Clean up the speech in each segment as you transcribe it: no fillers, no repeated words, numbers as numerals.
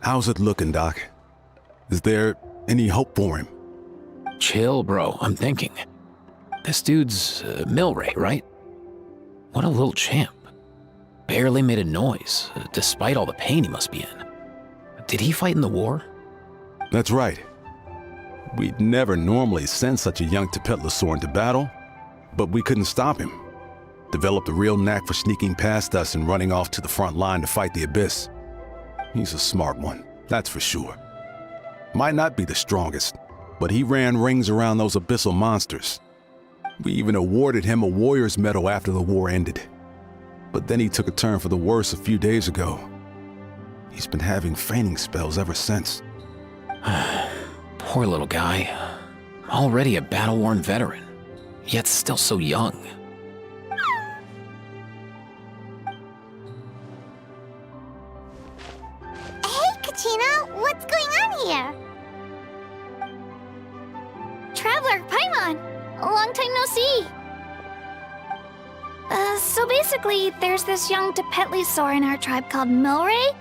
How's it looking, Doc? Is there any hope for him? Chill, bro. I'm thinking. This dude's Milray, right? What a little champ. Barely made a noise, despite all the pain he must be in. Did he fight in the war? That's right. We'd never normally send such a young Tepetlosaur into battle, but we couldn't stop him. Developed a real knack for sneaking past us and running off to the front line to fight the Abyss. He's a smart one, that's for sure. Might not be the strongest, but he ran rings around those abyssal monsters. We even awarded him a Warrior's Medal after the war ended. But then he took a turn for the worse a few days ago. He's been having fainting spells ever since. Poor little guy. Already a battle-worn veteran, yet still so young. Hey, Kachina! What's going on here? Traveler, Paimon! Long time no see! So basically, there's this young Tepetlosaur in our tribe called Milray.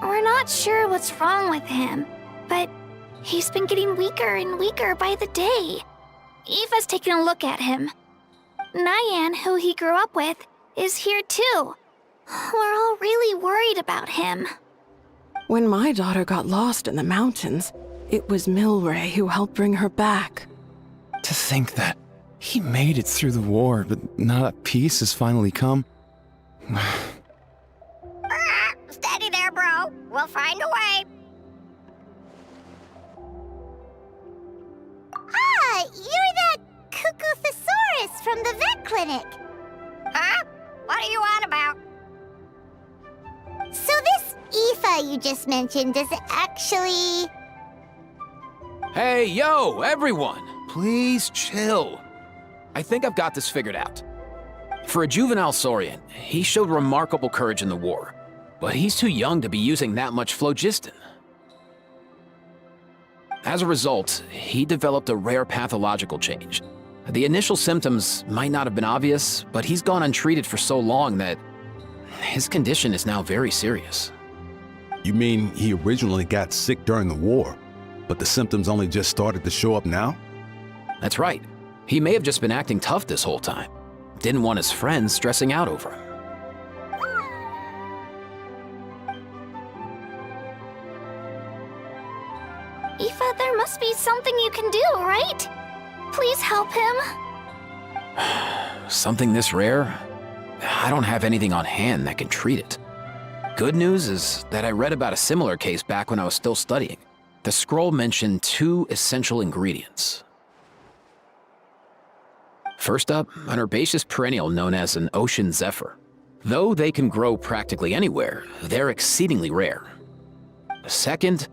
We're not sure what's wrong with him, but he's been getting weaker and weaker by the day. Eva's taking a look at him. Nyan, who he grew up with, is here too. We're all really worried about him. When my daughter got lost in the mountains, it was Milray who helped bring her back. To think that he made it through the war, but now that peace has finally come. Steady there, bro. We'll find a way. Ah, you're that Cuckoo-thesaurus from the vet clinic. Huh? What are you on about? So this Aoife you just mentioned is actually... Hey, yo, everyone! Please chill. I think I've got this figured out. For a juvenile saurian, he showed remarkable courage in the war, but he's too young to be using that much phlogiston. As a result, he developed a rare pathological change. The initial symptoms might not have been obvious, but he's gone untreated for so long that his condition is now very serious. You mean he originally got sick during the war, but the symptoms only just started to show up now? That's right. He may have just been acting tough this whole time. Didn't want his friends stressing out over him. Aoife, there must be something you can do, right? Please help him. Something this rare? I don't have anything on hand that can treat it. Good news is that I read about a similar case back when I was still studying. The scroll mentioned 2 essential ingredients. First up, an herbaceous perennial known as an ocean zephyr. Though they can grow practically anywhere, they're exceedingly rare. Second,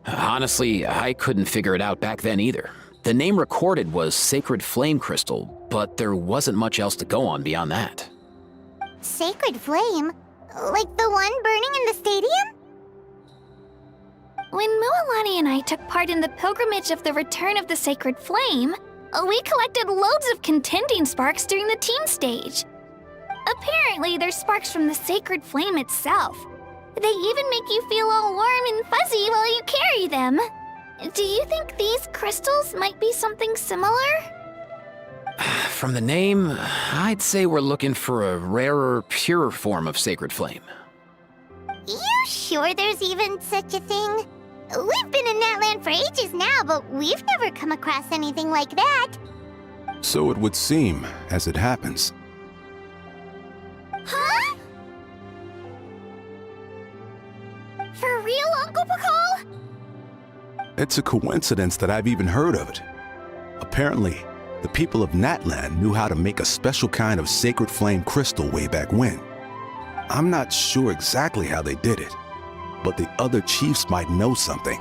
honestly, I couldn't figure it out back then either. The name recorded was Sacred Flame Crystal, but there wasn't much else to go on beyond that. Sacred Flame? Like the one burning in the stadium? When Mualani and I took part in the pilgrimage of the Return of the Sacred Flame, we collected loads of contending sparks during the team stage. Apparently, they're sparks from the Sacred Flame itself. They even make you feel all warm and fuzzy while you carry them. Do you think these crystals might be something similar? From the name, I'd say we're looking for a rarer, purer form of Sacred Flame. You sure there's even such a thing? We've been in Natlan for ages now, but we've never come across anything like that. So it would seem, as it happens. Huh? For real, Uncle Pakal? It's a coincidence that I've even heard of it. Apparently, the people of Natlan knew how to make a special kind of sacred flame crystal way back when. I'm not sure exactly how they did it, but the other chiefs might know something.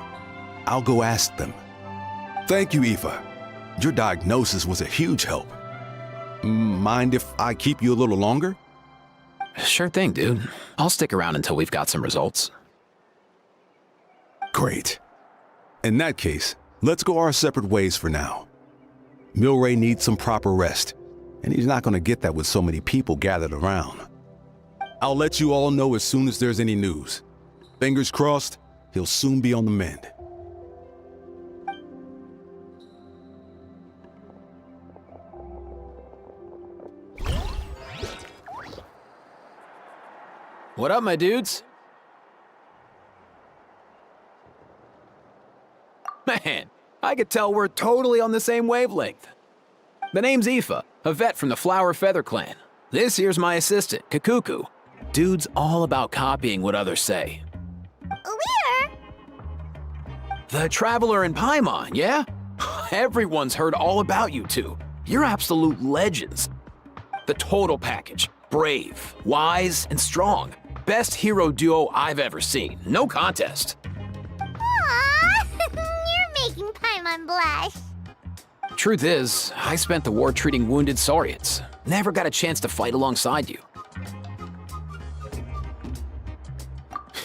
I'll go ask them. Thank you, Aoife. Your diagnosis was a huge help. Mind if I keep you a little longer? Sure thing, dude. I'll stick around until we've got some results. Great. In that case, let's go our separate ways for now. Milray needs some proper rest, and he's not going to get that with so many people gathered around. I'll let you all know as soon as there's any news. Fingers crossed, He'll soon be on the mend. What up, my dudes? Man, I could tell we're totally on the same wavelength. The name's Aoife, a vet from the Flower Feather clan. This here's my assistant, Kakuku. Dude's all about copying what others say. Where? The Traveler in Paimon, yeah? Everyone's heard all about you two. You're absolute legends. The total package. Brave, wise, and strong. Best hero duo I've ever seen. No contest. Aww, you're making Paimon blush. Truth is, I spent the war treating wounded Saurians. Never got a chance to fight alongside you.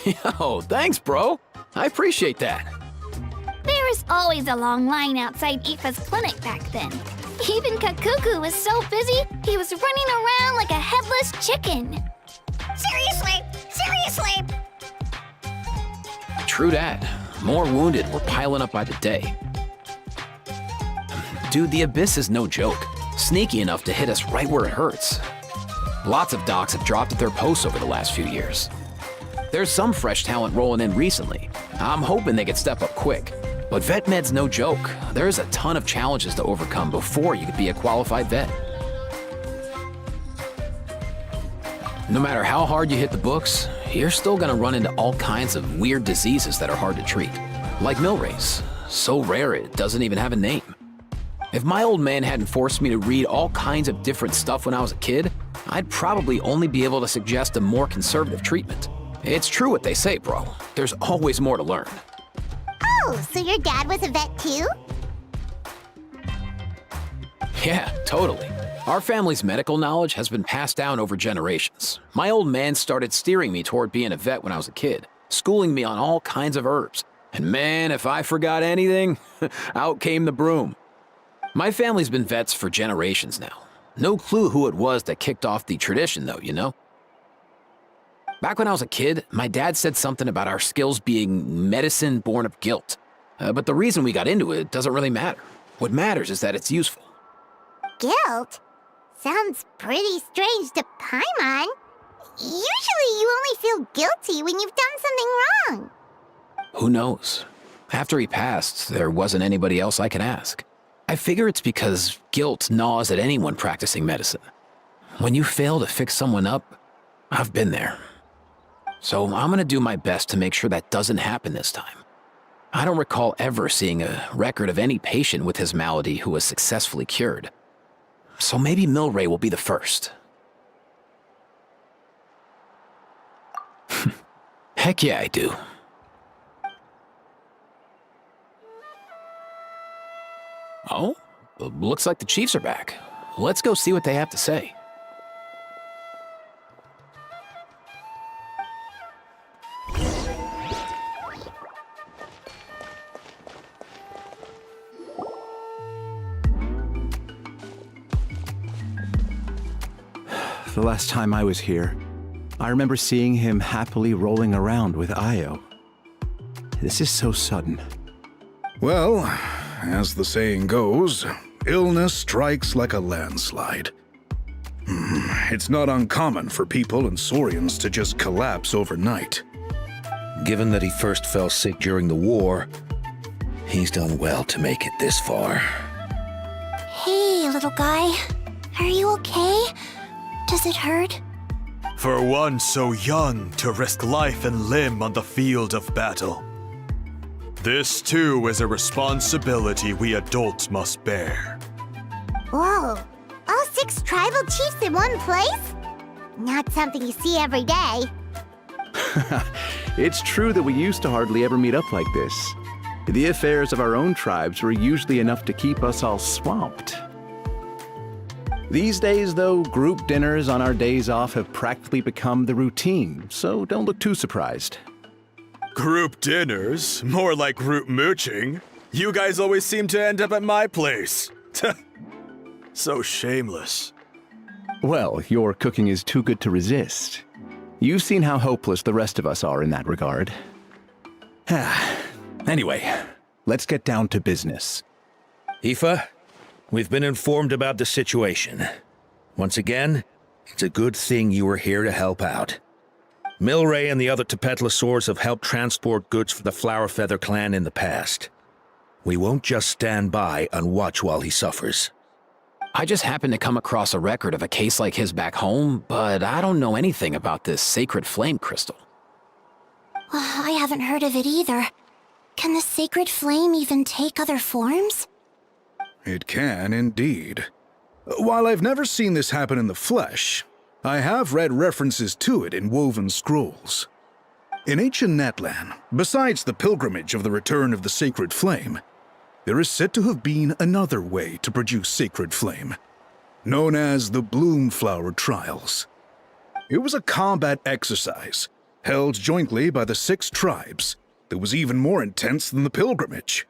Yo, thanks, bro. I appreciate that. There was always a long line outside Aoife's clinic back then. Even Kakuku was so busy, he was running around like a headless chicken. Seriously! True that. More wounded were piling up by the day. Dude, the Abyss is no joke. Sneaky enough to hit us right where it hurts. Lots of docs have dropped at their posts over the last few years. There's some fresh talent rolling in recently. I'm hoping they could step up quick. But vet med's no joke. There's a ton of challenges to overcome before you could be a qualified vet. No matter how hard you hit the books, you're still gonna run into all kinds of weird diseases that are hard to treat. Like Milray's. So rare it doesn't even have a name. If my old man hadn't forced me to read all kinds of different stuff when I was a kid, I'd probably only be able to suggest a more conservative treatment. It's true what they say, bro. There's always more to learn. Oh, so your dad was a vet too? Yeah, totally. Our family's medical knowledge has been passed down over generations. My old man started steering me toward being a vet when I was a kid, schooling me on all kinds of herbs. And man, if I forgot anything, out came the broom. My family's been vets for generations now. No clue who it was that kicked off the tradition though, you know? Back when I was a kid, my dad said something about our skills being medicine born of guilt. But the reason we got into it doesn't really matter. What matters is that it's useful. Guilt? Sounds pretty strange to Paimon. Usually you only feel guilty when you've done something wrong. Who knows? After he passed, there wasn't anybody else I could ask. I figure it's because guilt gnaws at anyone practicing medicine. When you fail to fix someone up, I've been there. So I'm gonna do my best to make sure that doesn't happen this time. I don't recall ever seeing a record of any patient with his malady who was successfully cured. So maybe Milray will be the first. Heck yeah, I do. Oh, looks like the Chiefs are back. Let's go see what they have to say. The last time I was here, I remember seeing him happily rolling around with Io. This is so sudden. Well, as the saying goes, illness strikes like a landslide. It's not uncommon for people and Saurians to just collapse overnight. Given that he first fell sick during the war, he's done well to make it this far. Hey, little guy. Are you okay? Does it hurt? For one so young to risk life and limb on the field of battle. This too is a responsibility we adults must bear. Whoa, all 6 tribal chiefs in one place? Not something you see every day. It's true that we used to hardly ever meet up like this. The affairs of our own tribes were usually enough to keep us all swamped. These days, though, group dinners on our days off have practically become the routine, so don't look too surprised. Group dinners? More like group mooching. You guys always seem to end up at my place. So shameless. Well, your cooking is too good to resist. You've seen how hopeless the rest of us are in that regard. Anyway, let's get down to business. Aoife, we've been informed about the situation. Once again, it's a good thing you were here to help out. Milray and the other Tepetlosaurs have helped transport goods for the Flowerfeather clan in the past. We won't just stand by and watch while he suffers. I just happened to come across a record of a case like his back home, but I don't know anything about this sacred flame crystal. I haven't heard of it either. Can the sacred flame even take other forms? It can indeed. While I've never seen this happen in the flesh, I have read references to it in woven scrolls. In ancient Natlan, besides the pilgrimage of the return of the sacred flame, there is said to have been another way to produce sacred flame, known as the Bloomflower Trials. It was a combat exercise held jointly by the 6 tribes that was even more intense than the pilgrimage.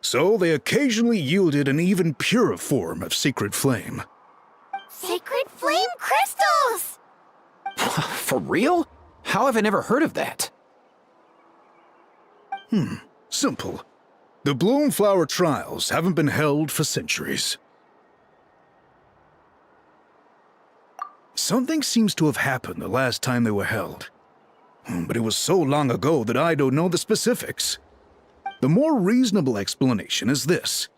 So they occasionally yielded an even purer form of sacred flame. Sacred flame crystals! For real? How have I never heard of that? Simple. The Bloomflower Trials haven't been held for centuries. Something seems to have happened the last time they were held. But it was so long ago that I don't know the specifics. The more reasonable explanation is this: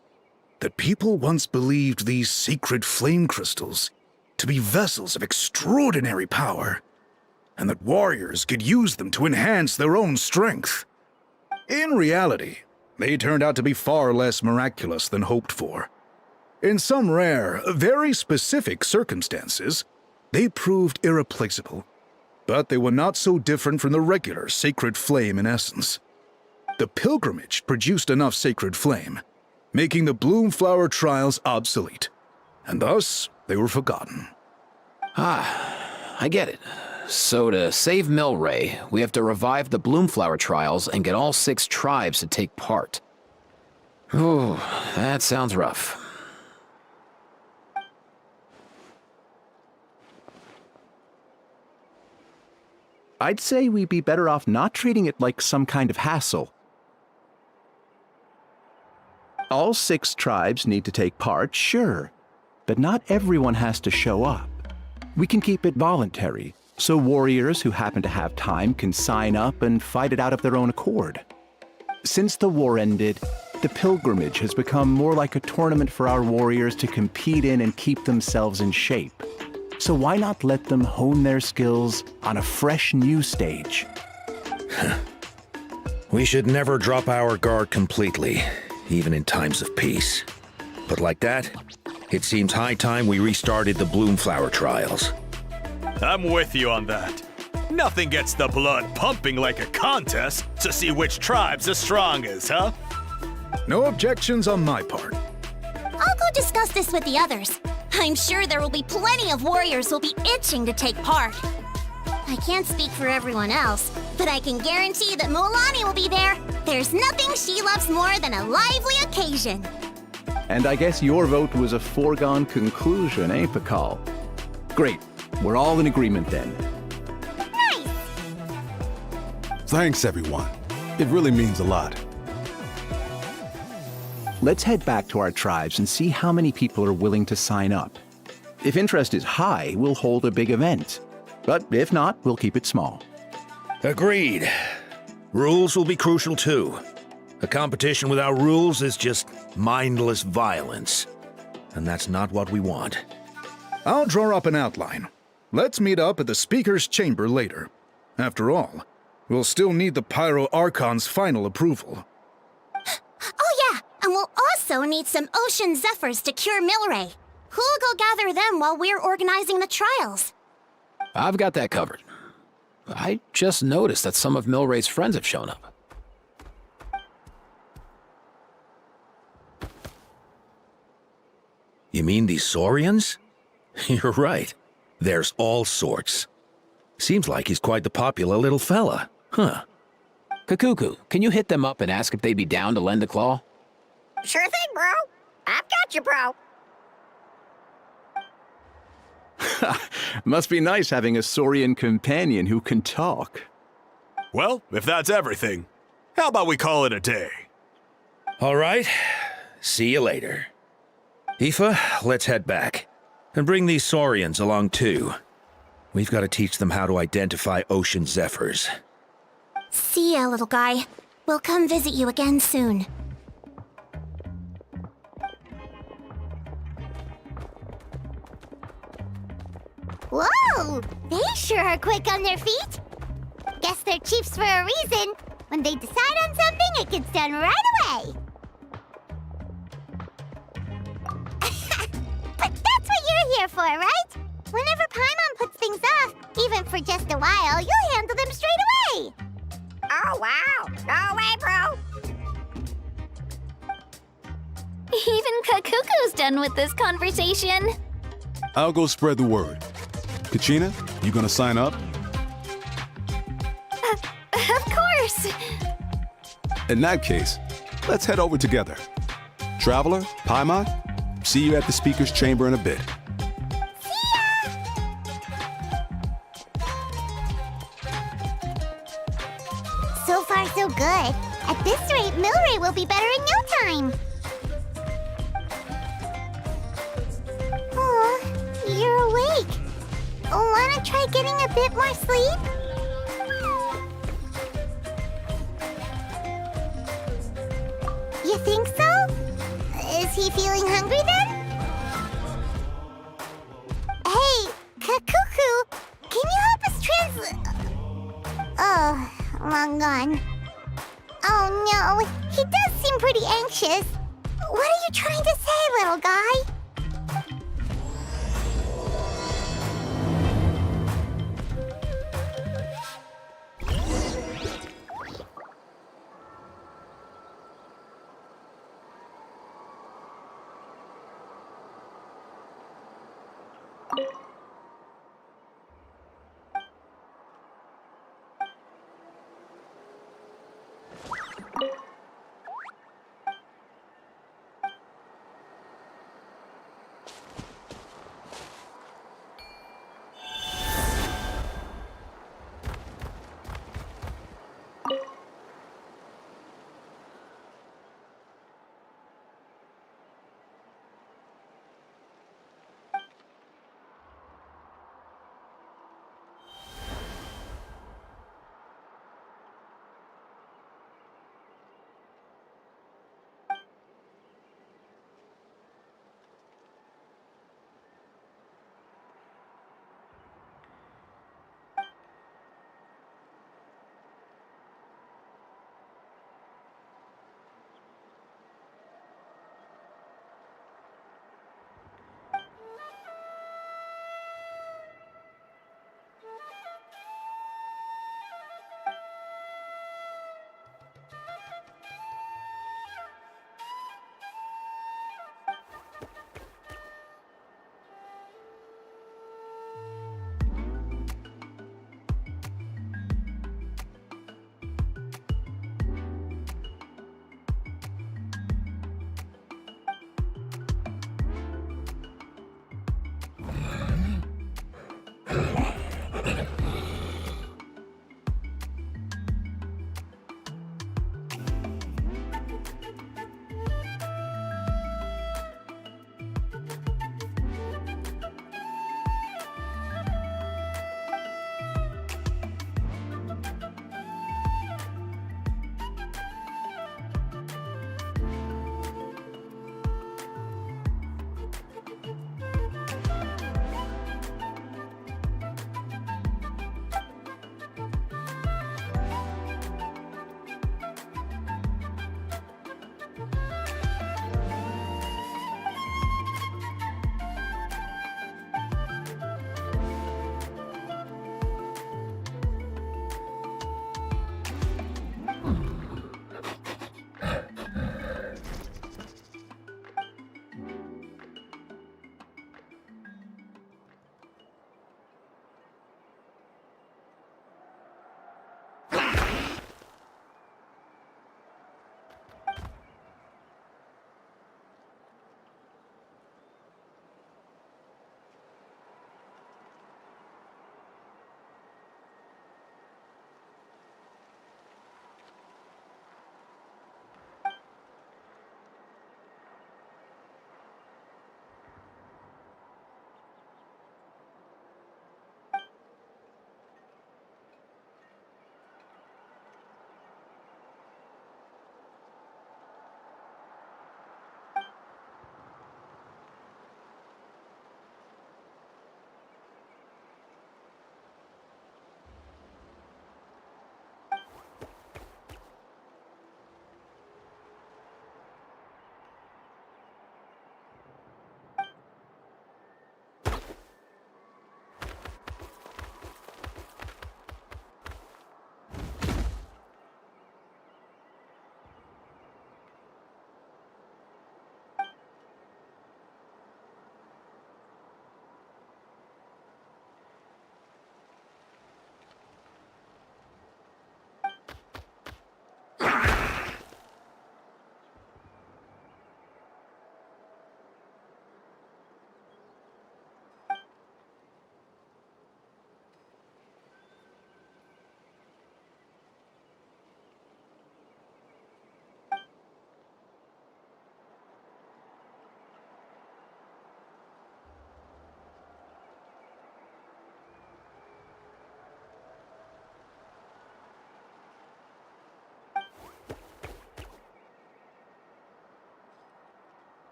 that people once believed these sacred flame crystals to be vessels of extraordinary power, and that warriors could use them to enhance their own strength. In reality, they turned out to be far less miraculous than hoped for. In some rare, very specific circumstances, they proved irreplaceable, but they were not so different from the regular sacred flame in essence. The pilgrimage produced enough sacred flame, making the Bloomflower Trials obsolete, and thus they were forgotten. I get it. So to save Milray, we have to revive the Bloomflower Trials and get all 6 tribes to take part. Ooh, that sounds rough. I'd say we'd be better off not treating it like some kind of hassle. All 6 tribes need to take part, sure, but not everyone has to show up. We can keep it voluntary, so warriors who happen to have time can sign up and fight it out of their own accord. Since the war ended, the pilgrimage has become more like a tournament for our warriors to compete in and keep themselves in shape. So why not let them hone their skills on a fresh new stage? We should never drop our guard completely, even in times of peace. But like that, it seems high time we restarted the Bloomflower Trials. I'm with you on that. Nothing gets the blood pumping like a contest to see which tribe's the strongest, huh? No objections on my part. I'll go discuss this with the others. I'm sure there will be plenty of warriors who'll be itching to take part. I can't speak for everyone else, but I can guarantee that Mualani will be there. There's nothing she loves more than a lively occasion. And I guess your vote was a foregone conclusion, eh, Pakal? Great. We're all in agreement then. Nice! Thanks, everyone. It really means a lot. Let's head back to our tribes and see how many people are willing to sign up. If interest is high, we'll hold a big event. But if not, we'll keep it small. Agreed. Rules will be crucial too. A competition without rules is just mindless violence. And that's not what we want. I'll draw up an outline. Let's meet up at the Speaker's Chamber later. After all, we'll still need the Pyro Archon's final approval. Oh yeah, and we'll also need some Ocean Zephyrs to cure Milray. Who'll go gather them while we're organizing the trials? I've got that covered. I just noticed that some of Milray's friends have shown up. You mean these Saurians? You're right. There's all sorts. Seems like he's quite the popular little fella, huh? Kakuku, can you hit them up and ask if they'd be down to lend a claw? Sure thing, bro. I've got you, bro. Must be nice having a Saurian companion who can talk. Well, if that's everything, How about we call it a day? All right. See you later. Aoife, let's head back. And bring these saurians along too. We've got to teach them how to identify ocean zephyrs. See ya, little guy. We'll come visit you again soon. Whoa! They sure are quick on their feet. Guess they're chiefs for a reason. When they decide on something, it gets done right away. But that's what you're here for, right? Whenever Paimon puts things off, even for just a while, you'll handle them straight away. Oh, wow. No way, bro. Even Kakuku's done with this conversation. I'll go spread the word. Kachina, you gonna sign up? Of course. In that case, let's head over together. Traveler, Paimon, see you at the speaker's chamber in a bit. So far, so good. At this rate, Milray will be better in no time. Oh, you're awake. Wanna try getting a bit more sleep? You think so? Is he feeling hungry then? Hey, Kakuku, can you help us Oh, long gone. Oh no, he does seem pretty anxious. What are you trying to say, little guy?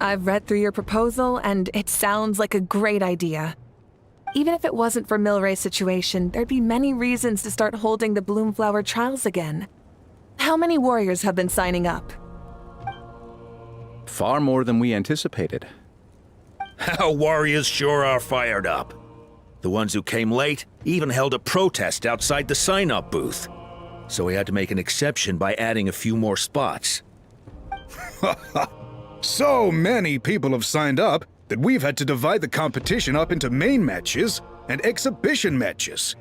I've read through your proposal, and it sounds like a great idea. Even if it wasn't for Milray's situation, there'd be many reasons to start holding the Bloomflower trials again. How many warriors have been signing up? Far more than we anticipated. Our warriors sure are fired up. The ones who came late even held a protest outside the sign-up booth. So we had to make an exception by adding a few more spots. So many people have signed up that we've had to divide the competition up into main matches and exhibition matches.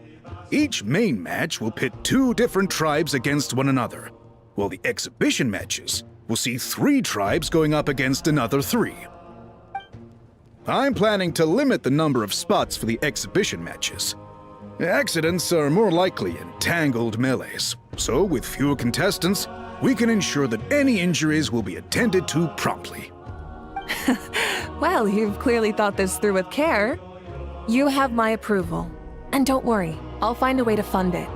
Each main match will pit 2 different tribes against one another, while the exhibition matches will see 3 tribes going up against another 3. I'm planning to limit the number of spots for the exhibition matches. Accidents are more likely in tangled melees, so with fewer contestants, we can ensure that any injuries will be attended to promptly. Well, you've clearly thought this through with care. You have my approval. And don't worry, I'll find a way to fund it.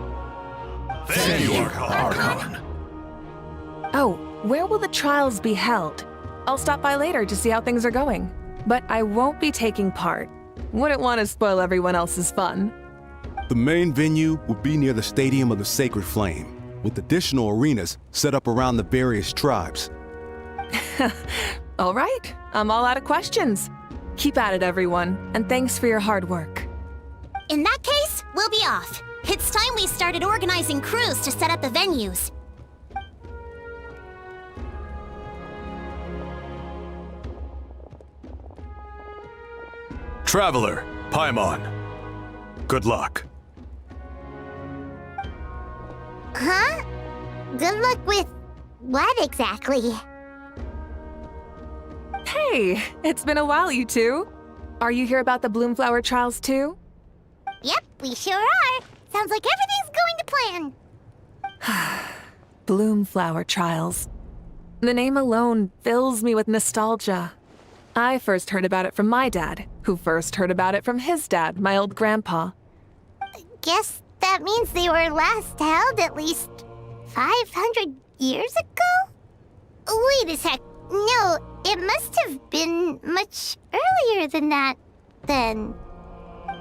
Thank you, Archon. Oh, where will the trials be held? I'll stop by later to see how things are going. But I won't be taking part. Wouldn't want to spoil everyone else's fun. The main venue will be near the Stadium of the Sacred Flame, with additional arenas set up around the various tribes. All right, I'm all out of questions. Keep at it, everyone, and thanks for your hard work. In that case, we'll be off. It's time we started organizing crews to set up the venues. Traveler, Paimon. Good luck. Huh? Good luck with what exactly? Hey, it's been a while, you two. Are you here about the Bloomflower trials too? Yep, we sure are. Sounds like everything's going to plan. Bloomflower trials. The name alone fills me with nostalgia. I first heard about it from my dad, who first heard about it from his dad, my old grandpa. Guess that means they were last held at least 500 years ago? Wait a sec. No, it must have been much earlier than that, then.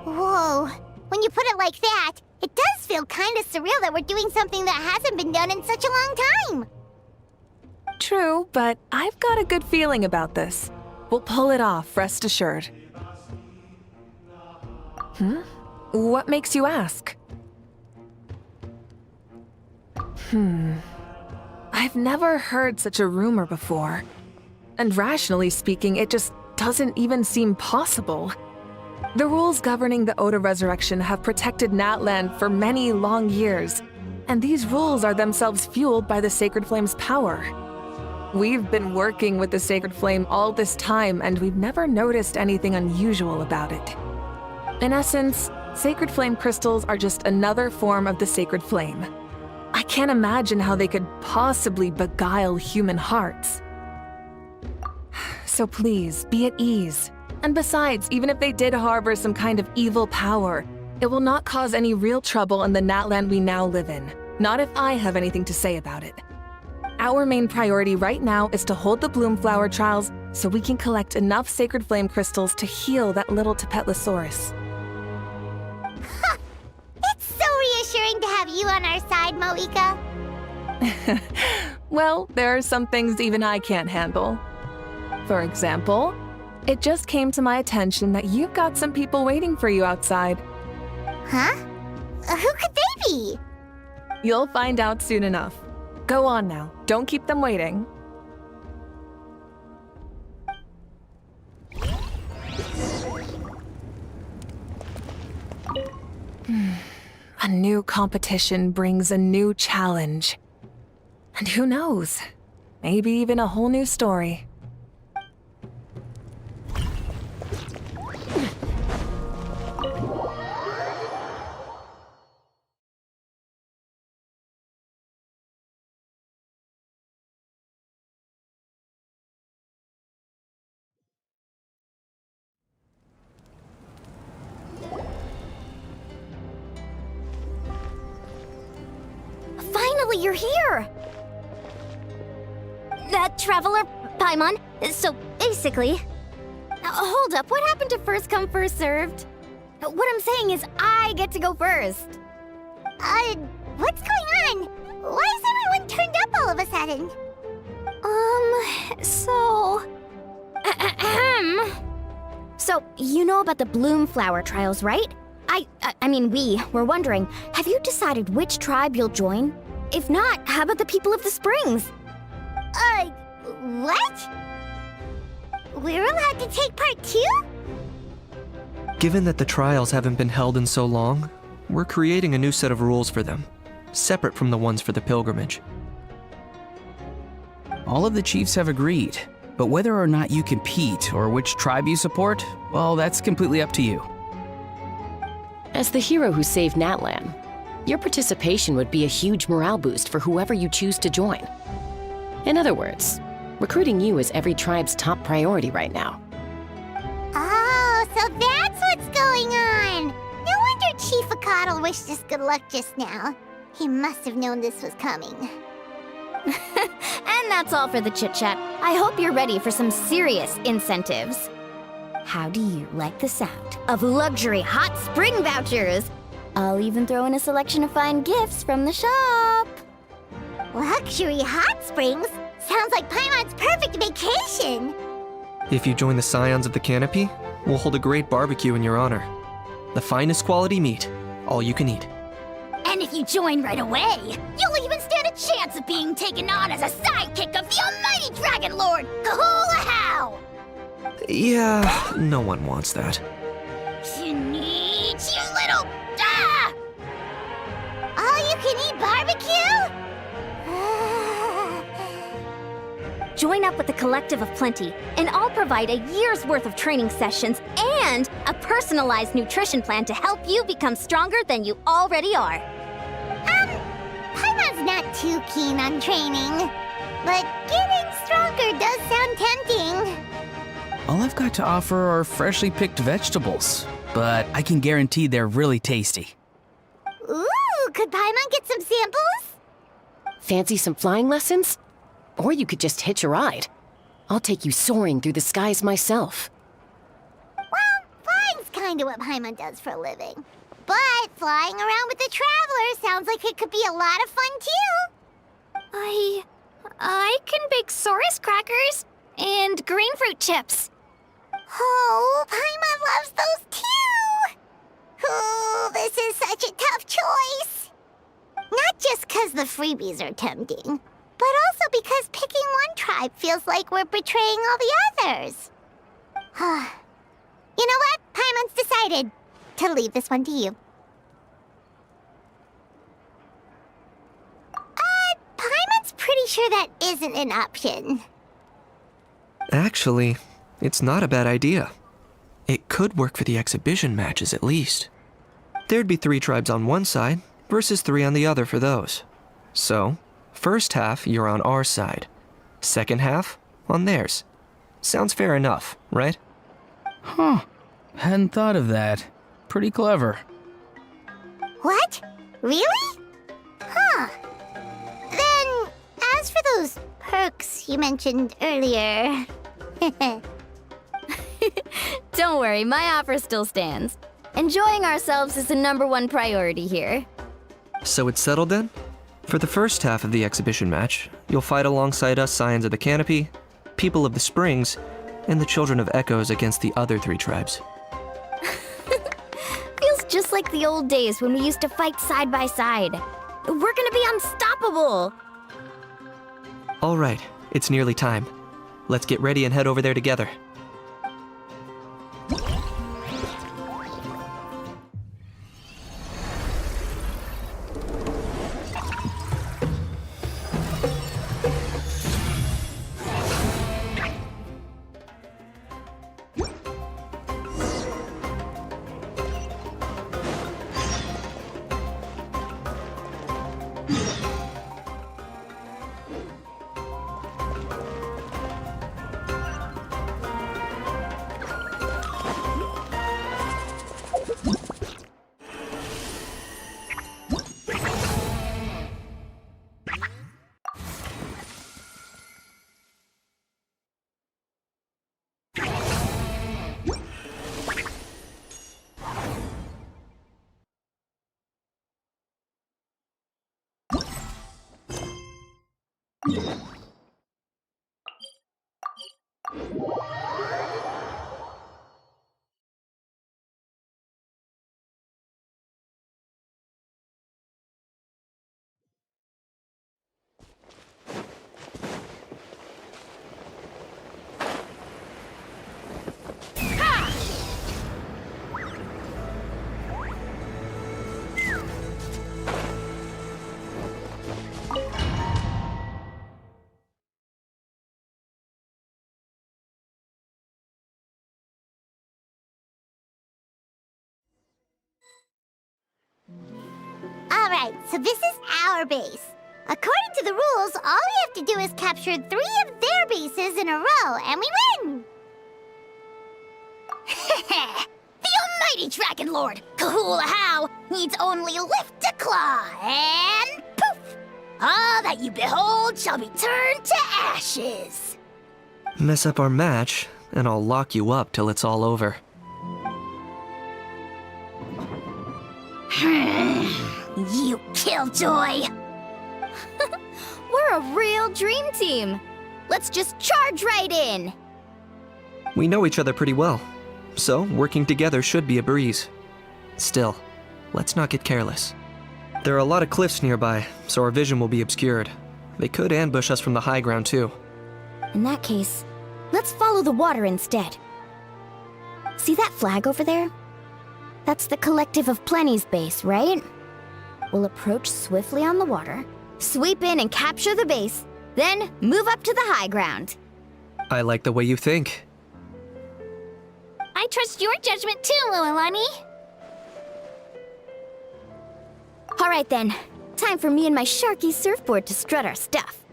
Whoa. When you put it like that, it does feel kind of surreal that we're doing something that hasn't been done in such a long time. True, but I've got a good feeling about this. We'll pull it off, rest assured. What makes you ask? I've never heard such a rumor before. And rationally speaking, it just doesn't even seem possible. The rules governing the Oda resurrection have protected Natlan for many long years, and these rules are themselves fueled by the Sacred Flame's power. We've been working with the Sacred Flame all this time, and we've never noticed anything unusual about it. In essence, Sacred Flame crystals are just another form of the Sacred Flame. I can't imagine how they could possibly beguile human hearts. So please, be at ease. And besides, even if they did harbor some kind of evil power, it will not cause any real trouble in the Natlan we now live in. Not if I have anything to say about it. Our main priority right now is to hold the Bloomflower trials so we can collect enough Sacred Flame crystals to heal that little Tapetlosaurus. It's so reassuring to have you on our side, Mavuika. Well, there are some things even I can't handle. For example, it just came to my attention that you've got some people waiting for you outside. Huh? Who could they be? You'll find out soon enough. Go on now, don't keep them waiting. A new competition brings a new challenge. And who knows? Maybe even a whole new story. Finally, you're here! Traveler, Paimon, so basically... hold up, what happened to first come, first served? What I'm saying is I get to go first. What's going on? Why is everyone turned up all of a sudden? So, you know about the bloom flower trials, right? I mean, we were wondering, have you decided which tribe you'll join? If not, how about the people of the springs? What? We're allowed to take part too? Given that the trials haven't been held in so long, we're creating a new set of rules for them, separate from the ones for the pilgrimage. All of the chiefs have agreed, but whether or not you compete or which tribe you support, well, that's completely up to you. As the hero who saved Natlan, your participation would be a huge morale boost for whoever you choose to join. In other words, recruiting you is every tribe's top priority right now. Oh, so that's what's going on! No wonder Chief Akatl wished us good luck just now. He must have known this was coming. And that's all for the chit-chat. I hope you're ready for some serious incentives. How do you like the sound of luxury hot spring vouchers? I'll even throw in a selection of fine gifts from the shop. Luxury hot springs? Sounds like Paimon's perfect vacation! If you join the Scions of the Canopy, we'll hold a great barbecue in your honor. The finest quality meat, all you can eat. And if you join right away, you'll even stand a chance of being taken on as a sidekick of the almighty Dragon Lord, Kahula-how! Yeah, no one wants that. Kinich, you little... Ah! All-you-can-eat barbecue? Join up with the Collective of Plenty, and I'll provide a year's worth of training sessions and a personalized nutrition plan to help you become stronger than you already are. Paimon's not too keen on training, but getting stronger does sound tempting. All I've got to offer are freshly picked vegetables, but I can guarantee they're really tasty. Ooh, could Paimon get some samples? Fancy some flying lessons? Or you could just hitch a ride. I'll take you soaring through the skies myself. Well, flying's kinda what Paimon does for a living. But flying around with the Traveler sounds like it could be a lot of fun too. I can bake Saurus crackers and green fruit chips. Oh, Paimon loves those too! Ooh, this is such a tough choice. Not just 'cause the freebies are tempting, but also because picking one tribe feels like we're betraying all the others. You know what? Paimon's decided to leave this one to you. Paimon's pretty sure that isn't an option. Actually, it's not a bad idea. It could work for the exhibition matches at least. There'd be 3 tribes on one side versus 3 on the other for those. So, first half, you're on our side. Second half, on theirs. Sounds fair enough, right? Huh. Hadn't thought of that. Pretty clever. What? Really? Huh. Then, as for those perks you mentioned earlier... Don't worry, my offer still stands. Enjoying ourselves is the #1 priority here. So it's settled then? For the first half of the exhibition match, you'll fight alongside us Scions of the Canopy, People of the Springs, and the Children of Echoes against the other 3 tribes. Feels just like the old days when we used to fight side by side. We're gonna be unstoppable! All right, it's nearly time. Let's get ready and head over there together. Alright, so this is our base. According to the rules, all we have to do is capture 3 of their bases in a row, and we win! The almighty Dragon Lord, Kahula needs only lift a claw, and poof! All that you behold shall be turned to ashes. Mess up our match, and I'll lock you up till it's all over. You killjoy! We're a real dream team. Let's just charge right in. We know each other pretty well, so working together should be a breeze. Still, let's not get careless. There are a lot of cliffs nearby, so our vision will be obscured. They could ambush us from the high ground too. In that case, let's follow the water instead. See that flag over there? That's the Collective of Plenty's base, right? We'll approach swiftly on the water, sweep in and capture the base, then move up to the high ground. I like the way you think. I trust your judgment too, mualani. All right then, time for me and my Sharky surfboard to strut our stuff.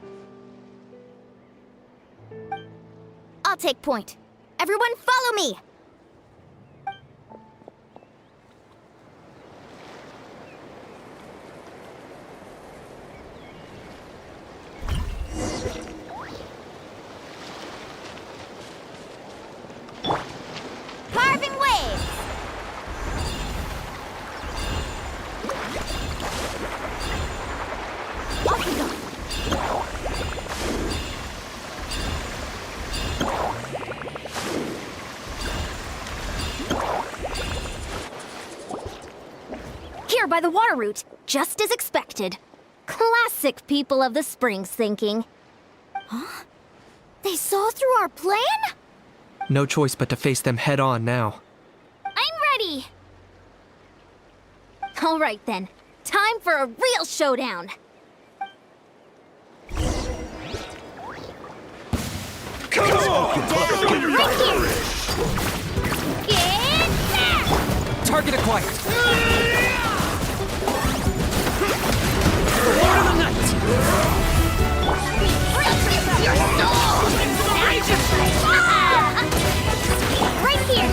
I'll take point. Everyone follow me! Carving waves! Off we go! Here by the water route, just as expected. Classic people of the Springs thinking. Huh? They saw through our plan? No choice but to face them head on now. I'm ready. All right then, time for a real showdown. Right here! Get that! Target acquired! Lord of the Night! Your soul! Right here!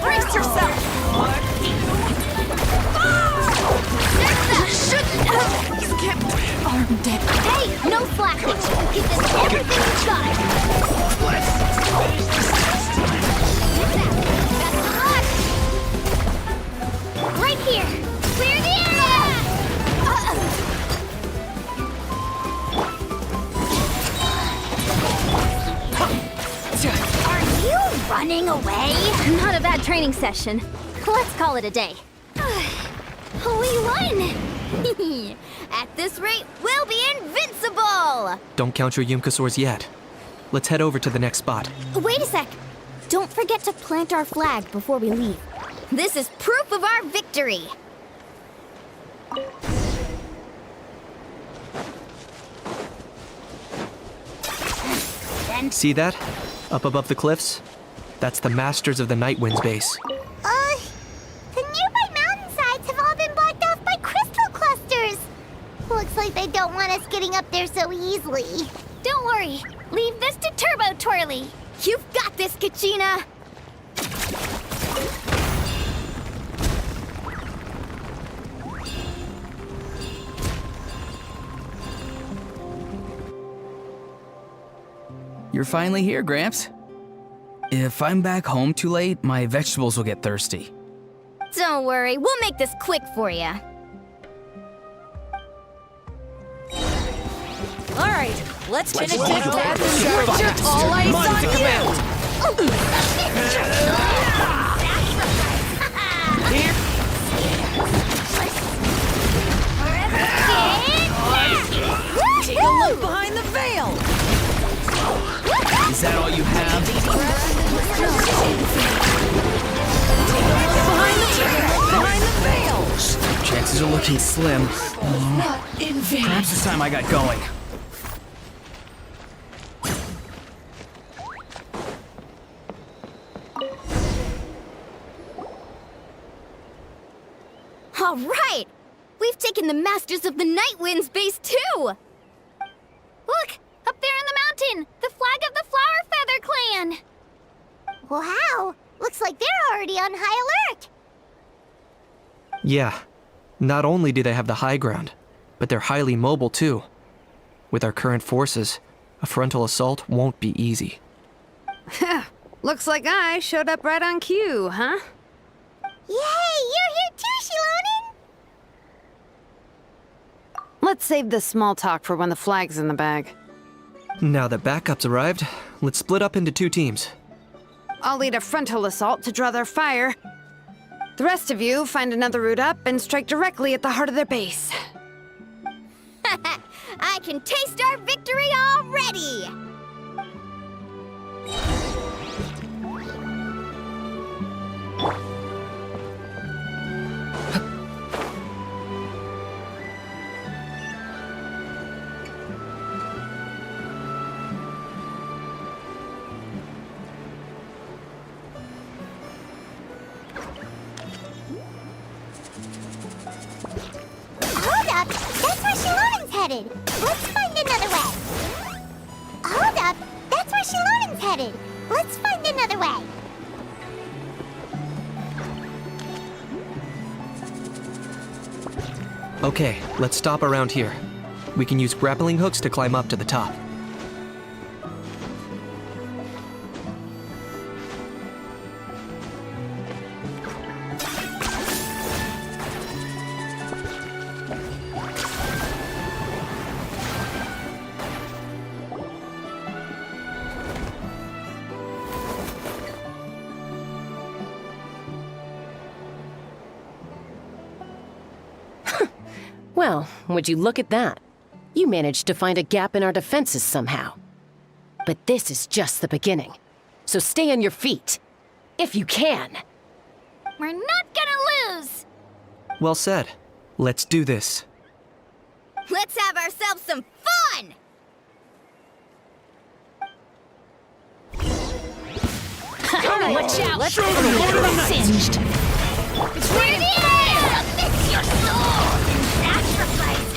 Brace yourself! Shouldn't have skipped! Arm dead. Hey, no slacking. Give this everything you've got. Right here! Clear the area! Are you running away? Not a bad training session. Let's call it a day. We won! At this rate, we'll be invincible! Don't count your Yumkasaurs yet. Let's head over to the next spot. Wait a sec. Don't forget to plant our flag before we leave. This is proof of our victory! See that? Up above the cliffs? That's the Masters of the Night Wind's base. The nearby mountainsides have all been blocked off by crystal clusters. Looks like they don't want us getting up there so easily. Don't worry, leave this to Turbo Twirly. You've got this, Kachina! You're finally here, Gramps. If I'm back home too late, my vegetables will get thirsty. Don't worry, we'll make this quick for you. All right, let's take a deep Let's breath go. and put all eyes on you! Here. Take a look behind the veil! Is that all you have? Behind the veil! Chances are looking slim. Not in vain. Perhaps this time I got going. All right! We've taken the Masters of the Night Wind's base too! Look! Up there in the mountain! The flag of the Flower Feather Clan! Wow! Looks like they're already on high alert! Yeah. Not only do they have the high ground, but they're highly mobile too. With our current forces, a frontal assault won't be easy. Looks like I showed up right on cue, huh? Yay! You're here too, Xilonen! Let's save this small talk for when the flag's in the bag. Now that backup's arrived, let's split up into 2 teams. I'll lead a frontal assault to draw their fire. The rest of you find another route up and strike directly at the heart of their base. I can taste our victory already! Hold up! That's where Xilonen's headed! Let's find another way! Hold up! That's where Xilonen's headed! Let's find another way! Okay, let's stop around here. We can use grappling hooks to climb up to the top. Well, would you look at that? You managed to find a gap in our defenses somehow. But this is just the beginning. So stay on your feet. If you can. We're not gonna lose! Well said. Let's do this. Let's have ourselves some fun! Watch out! Let's go! Singed! It's ready! Submit your soul in sacrifice!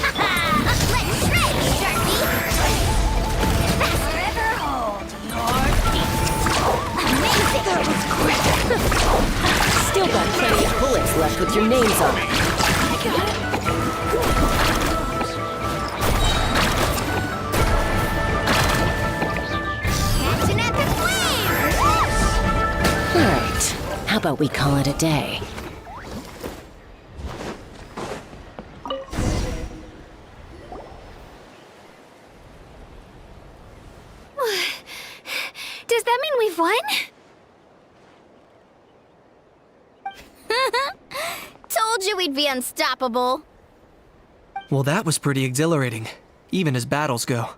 Let's trade, Sharpie! Forever hold your peace! Amazing! That was quick! Still got plenty of bullets left with your names on it. I got it. Catching at the flame! All right. How about we call it a day? Does that mean we've won? Told you we'd be unstoppable. Well, that was pretty exhilarating, even as battles go.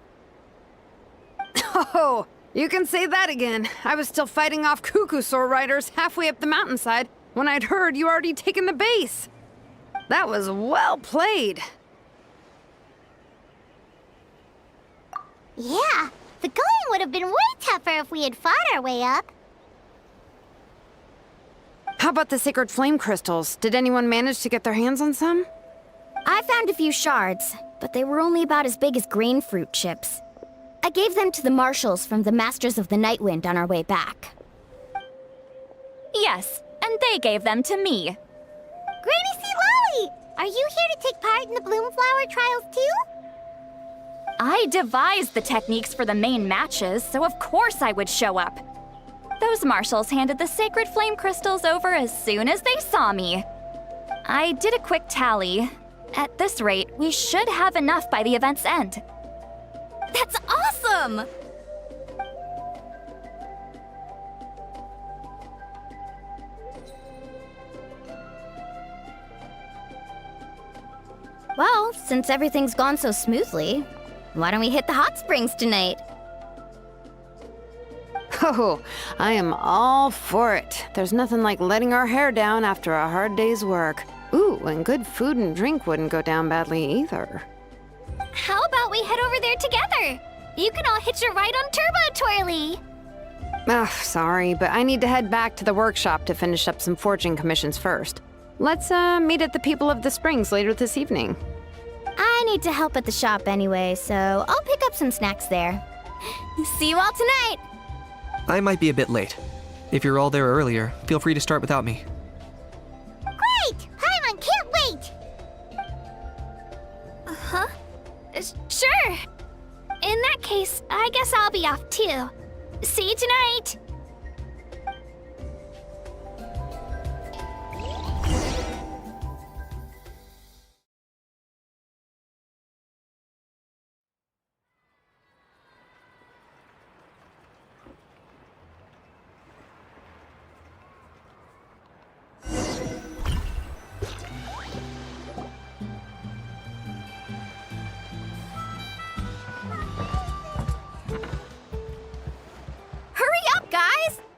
Oh, you can say that again. I was still fighting off Cuckoosaur riders halfway up the mountainside when I'd heard you already taken the base. That was well played. Yeah, the going would have been way tougher if we had fought our way up. How about the sacred flame crystals? Did anyone manage to get their hands on some? I found a few shards, but they were only about as big as grain fruit chips. I gave them to the marshals from the Masters of the Night Wind on our way back. Yes, and they gave them to me. Granny Citlali, are you here to take part in the Bloomflower trials too? I devised the techniques for the main matches, so of course I would show up. Those marshals handed the sacred flame crystals over as soon as they saw me. I did a quick tally. At this rate, we should have enough by the event's end. That's awesome! Well, since everything's gone so smoothly, why don't we hit the hot springs tonight? Oh, I am all for it. There's nothing like letting our hair down after a hard day's work. Ooh, and good food and drink wouldn't go down badly either. How about we head over there together? You can all hitch a ride on Turbo Twirly. Ugh, sorry, but I need to head back to the workshop to finish up some forging commissions first. Let's meet at the People of the Springs later this evening. I need to help at the shop anyway, so I'll pick up some snacks there. See you all tonight! I might be a bit late. If you're all there earlier, feel free to start without me. Great! Paimon can't wait! Huh? Sure. In that case, I guess I'll be off too. See you tonight.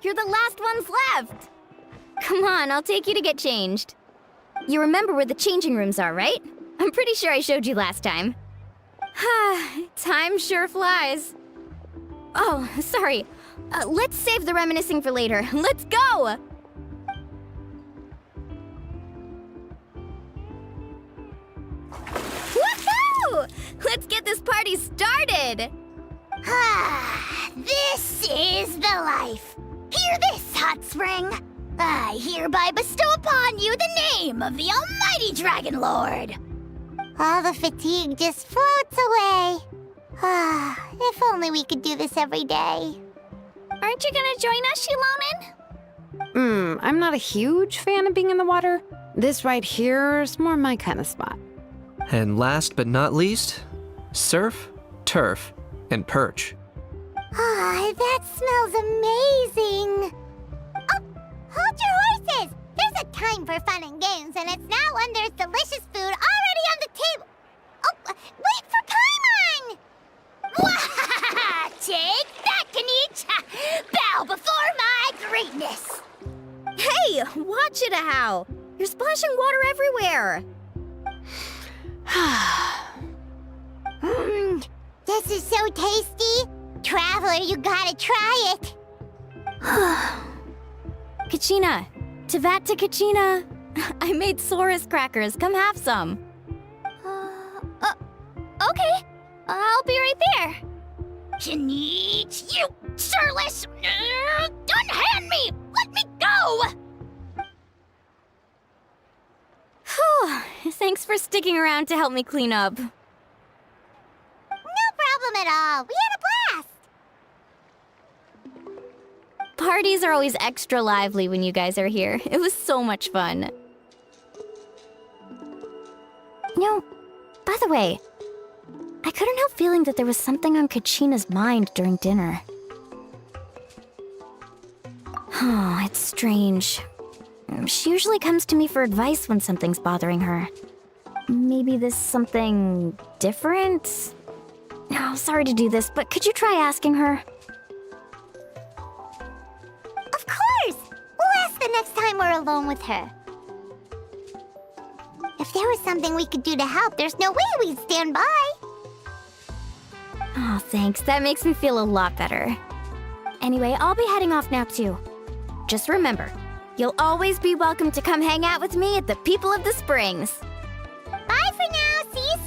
You're the last ones left! Come on, I'll take you to get changed. You remember where the changing rooms are, right? I'm pretty sure I showed you last time. Time sure flies. Oh, sorry. Let's save the reminiscing for later. Let's go! Woohoo! Let's get this party started! This is the life. Hear this, hot spring. I hereby bestow upon you the name of the almighty Dragon Lord. All the fatigue just floats away. If only we could do this every day. Aren't you gonna join us, Xilonen? I'm not a huge fan of being in the water. This right here is more my kind of spot. And last but not least, surf, turf, and perch. That smells amazing. Oh, hold your horses. There's a time for fun and games, and it's now when there's delicious food already on the table. Oh, wait for Paimon! Take that, kinich! Bow before my greatness. Hey, watch it, how? You're splashing water everywhere. This is so tasty. Traveler, you gotta try it. Kachina, Tavat to Kachina. I made Saurus crackers. Come have some. Okay. I'll be right there. Kinich, you surless! Unhand me! Let me go! Thanks for sticking around to help me clean up. No problem at all. We had a blast. Parties are always extra lively when you guys are here. It was so much fun. No, by the way, I couldn't help feeling that there was something on Kachina's mind during dinner. Oh, it's strange. She usually comes to me for advice when something's bothering her. Maybe this something different? Oh, sorry to do this, but could you try asking her? Of course! We'll ask the next time we're alone with her. If there was something we could do to help, there's no way we'd stand by. Oh, thanks. That makes me feel a lot better. Anyway, I'll be heading off now, too. Just remember, you'll always be welcome to come hang out with me at the People of the Springs. Bye for now. See you soon.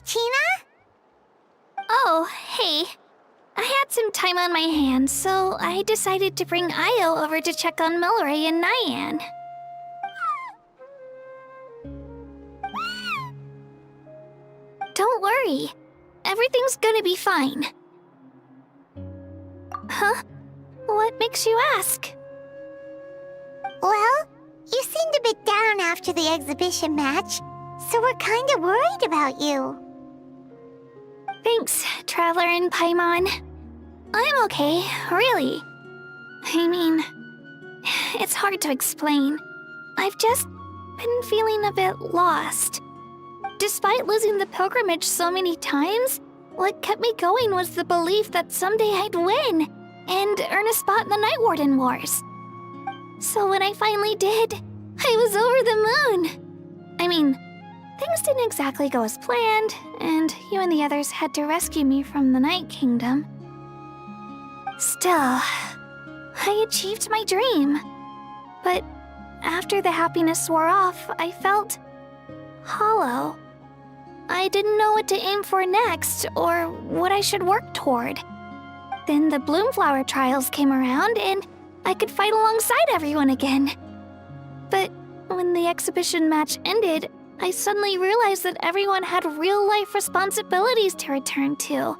Kachina? Oh, hey. I had some time on my hands, so I decided to bring Io over to check on Milray and Nyan. Don't worry. Everything's gonna be fine. Huh? What makes you ask? Well, you seemed a bit down after the exhibition match, so we're kinda worried about you. Thanks, Traveler and Paimon. I'm okay, really. I mean, it's hard to explain. I've just been feeling a bit lost. Despite losing the pilgrimage so many times, what kept me going was the belief that someday I'd win and earn a spot in the Night Warden Wars. So when I finally did, I was over the moon. I mean, things didn't exactly go as planned, and you and the others had to rescue me from the Night Kingdom. Still, I achieved my dream. But after the happiness wore off, I felt hollow. I didn't know what to aim for next, or what I should work toward. Then the Bloomflower trials came around, and I could fight alongside everyone again. But when the exhibition match ended, I suddenly realized that everyone had real-life responsibilities to return to.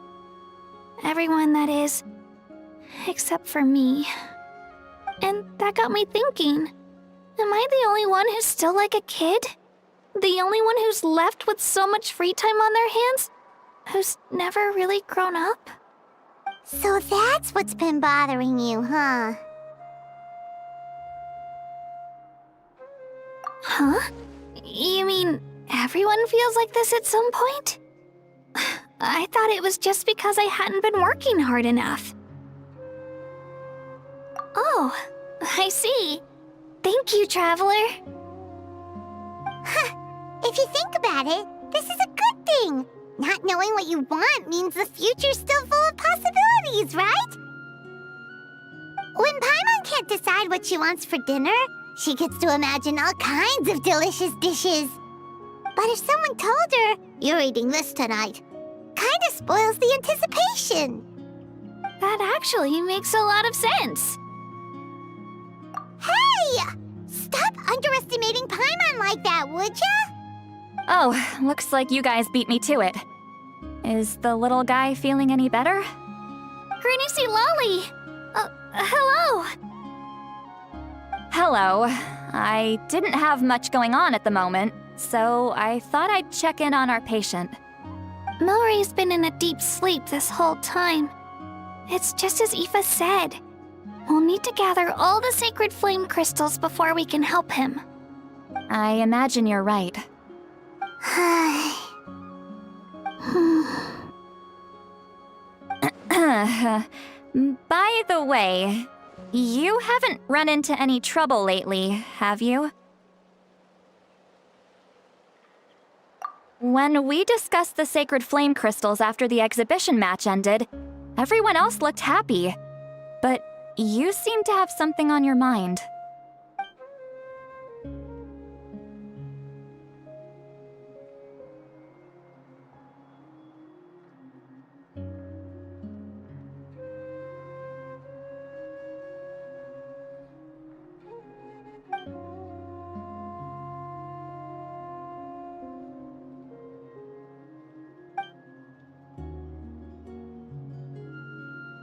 Everyone, that is, except for me. And that got me thinking, am I the only one who's still like a kid? The only one who's left with so much free time on their hands? Who's never really grown up? So that's what's been bothering you, huh? Huh? You mean everyone feels like this at some point? I thought it was just because I hadn't been working hard enough. Oh, I see. Thank you, Traveler. If you think about it, this is a good thing. Not knowing what you want means the future's still full of possibilities, right? When Paimon can't decide what she wants for dinner, she gets to imagine all kinds of delicious dishes. But if someone told her, you're eating this tonight, kinda spoils the anticipation. That actually makes a lot of sense. Hey! Stop underestimating Paimon like that, would ya? Oh, looks like you guys beat me to it. Is the little guy feeling any better? Granny Citlali! Hello! Hello. I didn't have much going on at the moment, so I thought I'd check in on our patient. Milray's been in a deep sleep this whole time. It's just as Aoife said. We'll need to gather all the sacred flame crystals before we can help him. I imagine you're right. By the way, you haven't run into any trouble lately, have you? When we discussed the sacred flame crystals after the exhibition match ended, everyone else looked happy. But you seem to have something on your mind.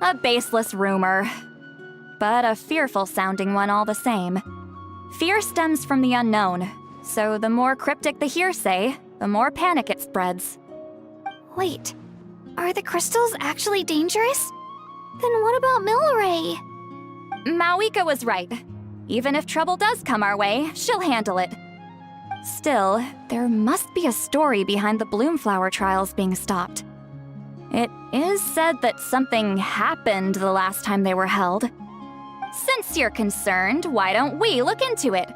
A baseless rumor, but a fearful-sounding one all the same. Fear stems from the unknown, so the more cryptic the hearsay, the more panic it spreads. Wait, are the crystals actually dangerous? Then what about Milray? Mavuika was right. Even if trouble does come our way, she'll handle it. Still, there must be a story behind the Bloomflower trials being stopped. It is said that something happened the last time they were held. Since you're concerned, why don't we look into it?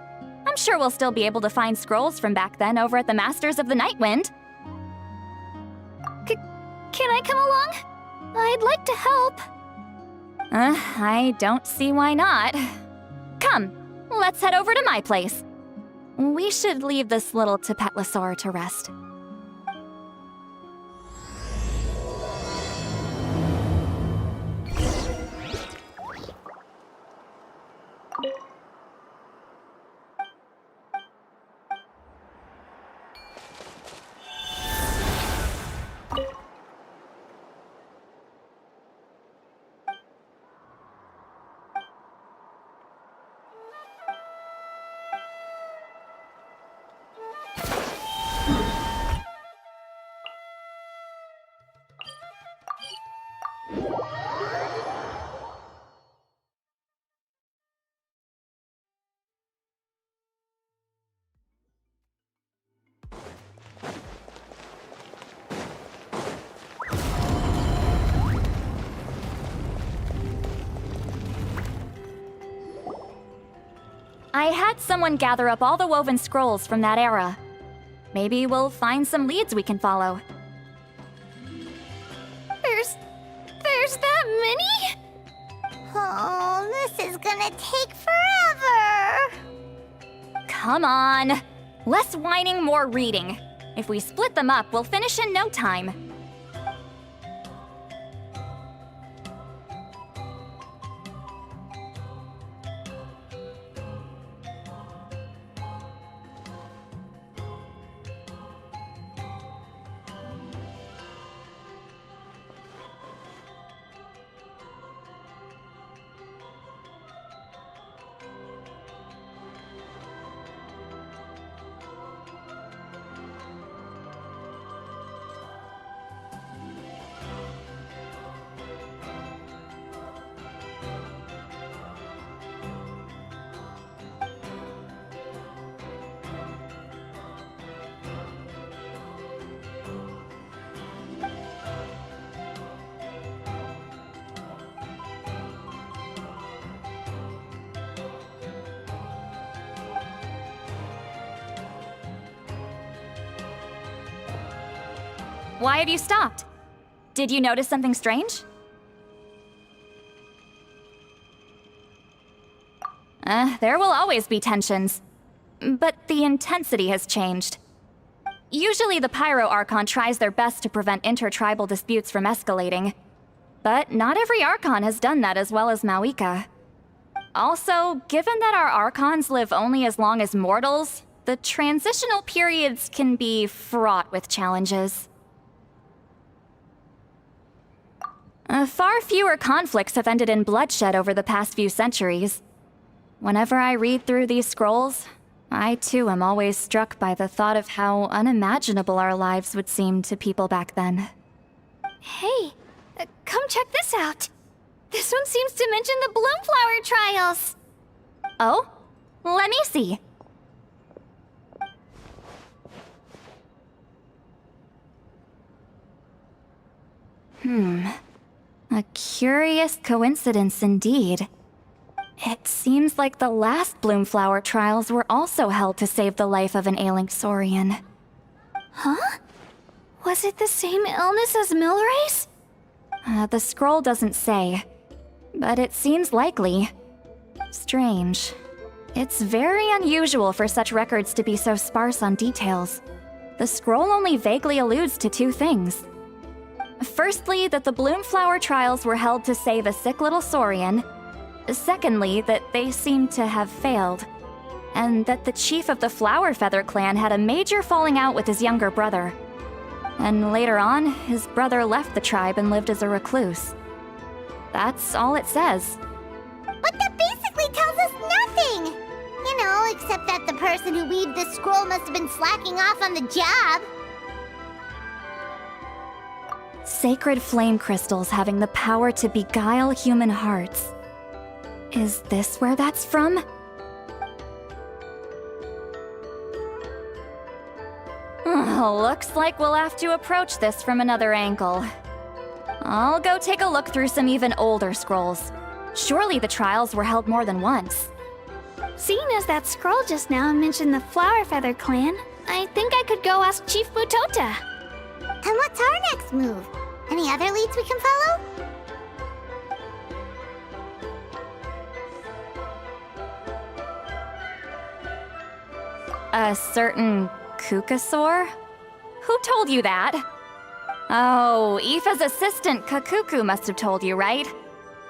I'm sure we'll still be able to find scrolls from back then over at the Masters of the Nightwind. Can I come along? I'd like to help. I don't see why not. Come, let's head over to my place. We should leave this little Tapetlosaur to rest. I had someone gather up all the woven scrolls from that era. Maybe we'll find some leads we can follow. There's that many? Oh, this is gonna take forever. Come on. Less whining, more reading. If we split them up, we'll finish in no time. Why have you stopped? Did you notice something strange? There will always be tensions. But the intensity has changed. Usually the Pyro Archon tries their best to prevent intertribal disputes from escalating. But not every Archon has done that as well as Mavuika. Also, given that our Archons live only as long as mortals, the transitional periods can be fraught with challenges. Far fewer conflicts have ended in bloodshed over the past few centuries. Whenever I read through these scrolls, I too am always struck by the thought of how unimaginable our lives would seem to people back then. Hey, come check this out. This one seems to mention the Bloomflower trials. Oh? Let me see. A curious coincidence indeed. It seems like the last Bloomflower trials were also held to save the life of an ailing Saurian. Huh? Was it the same illness as Milray's? The scroll doesn't say, but it seems likely. Strange. It's very unusual for such records to be so sparse on details. The scroll only vaguely alludes to two things. Firstly, that the Bloomflower trials were held to save a sick little Saurian. Secondly, that they seem to have failed. And that the chief of the Flower Feather clan had a major falling out with his younger brother. And later on, his brother left the tribe and lived as a recluse. That's all it says. But that basically tells us nothing! You know, except that the person who weaved this scroll must have been slacking off on the job. Sacred flame crystals having the power to beguile human hearts. Is this where that's from? Looks like we'll have to approach this from another angle. I'll go take a look through some even older scrolls. Surely the trials were held more than once. Seeing as that scroll just now mentioned the Flower Feather clan, I think I could go ask Chief Butota. And what's our next move? Any other leads we can follow? A certain Kukasaur? Who told you that? Oh, Aoife's assistant Kakuku must have told you, right?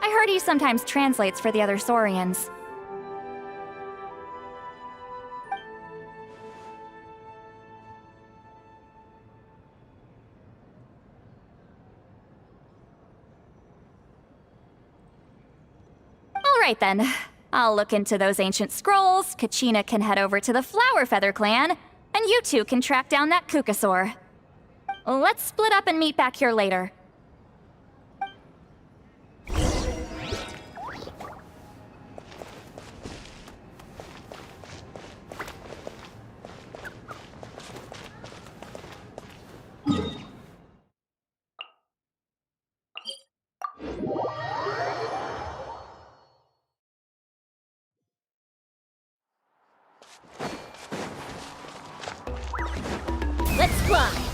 I heard he sometimes translates for the other Saurians. Alright then. I'll look into those ancient scrolls, Kachina can head over to the Flower Feather clan, and you two can track down that Kukasaur. Let's split up and meet back here later. Let's fly!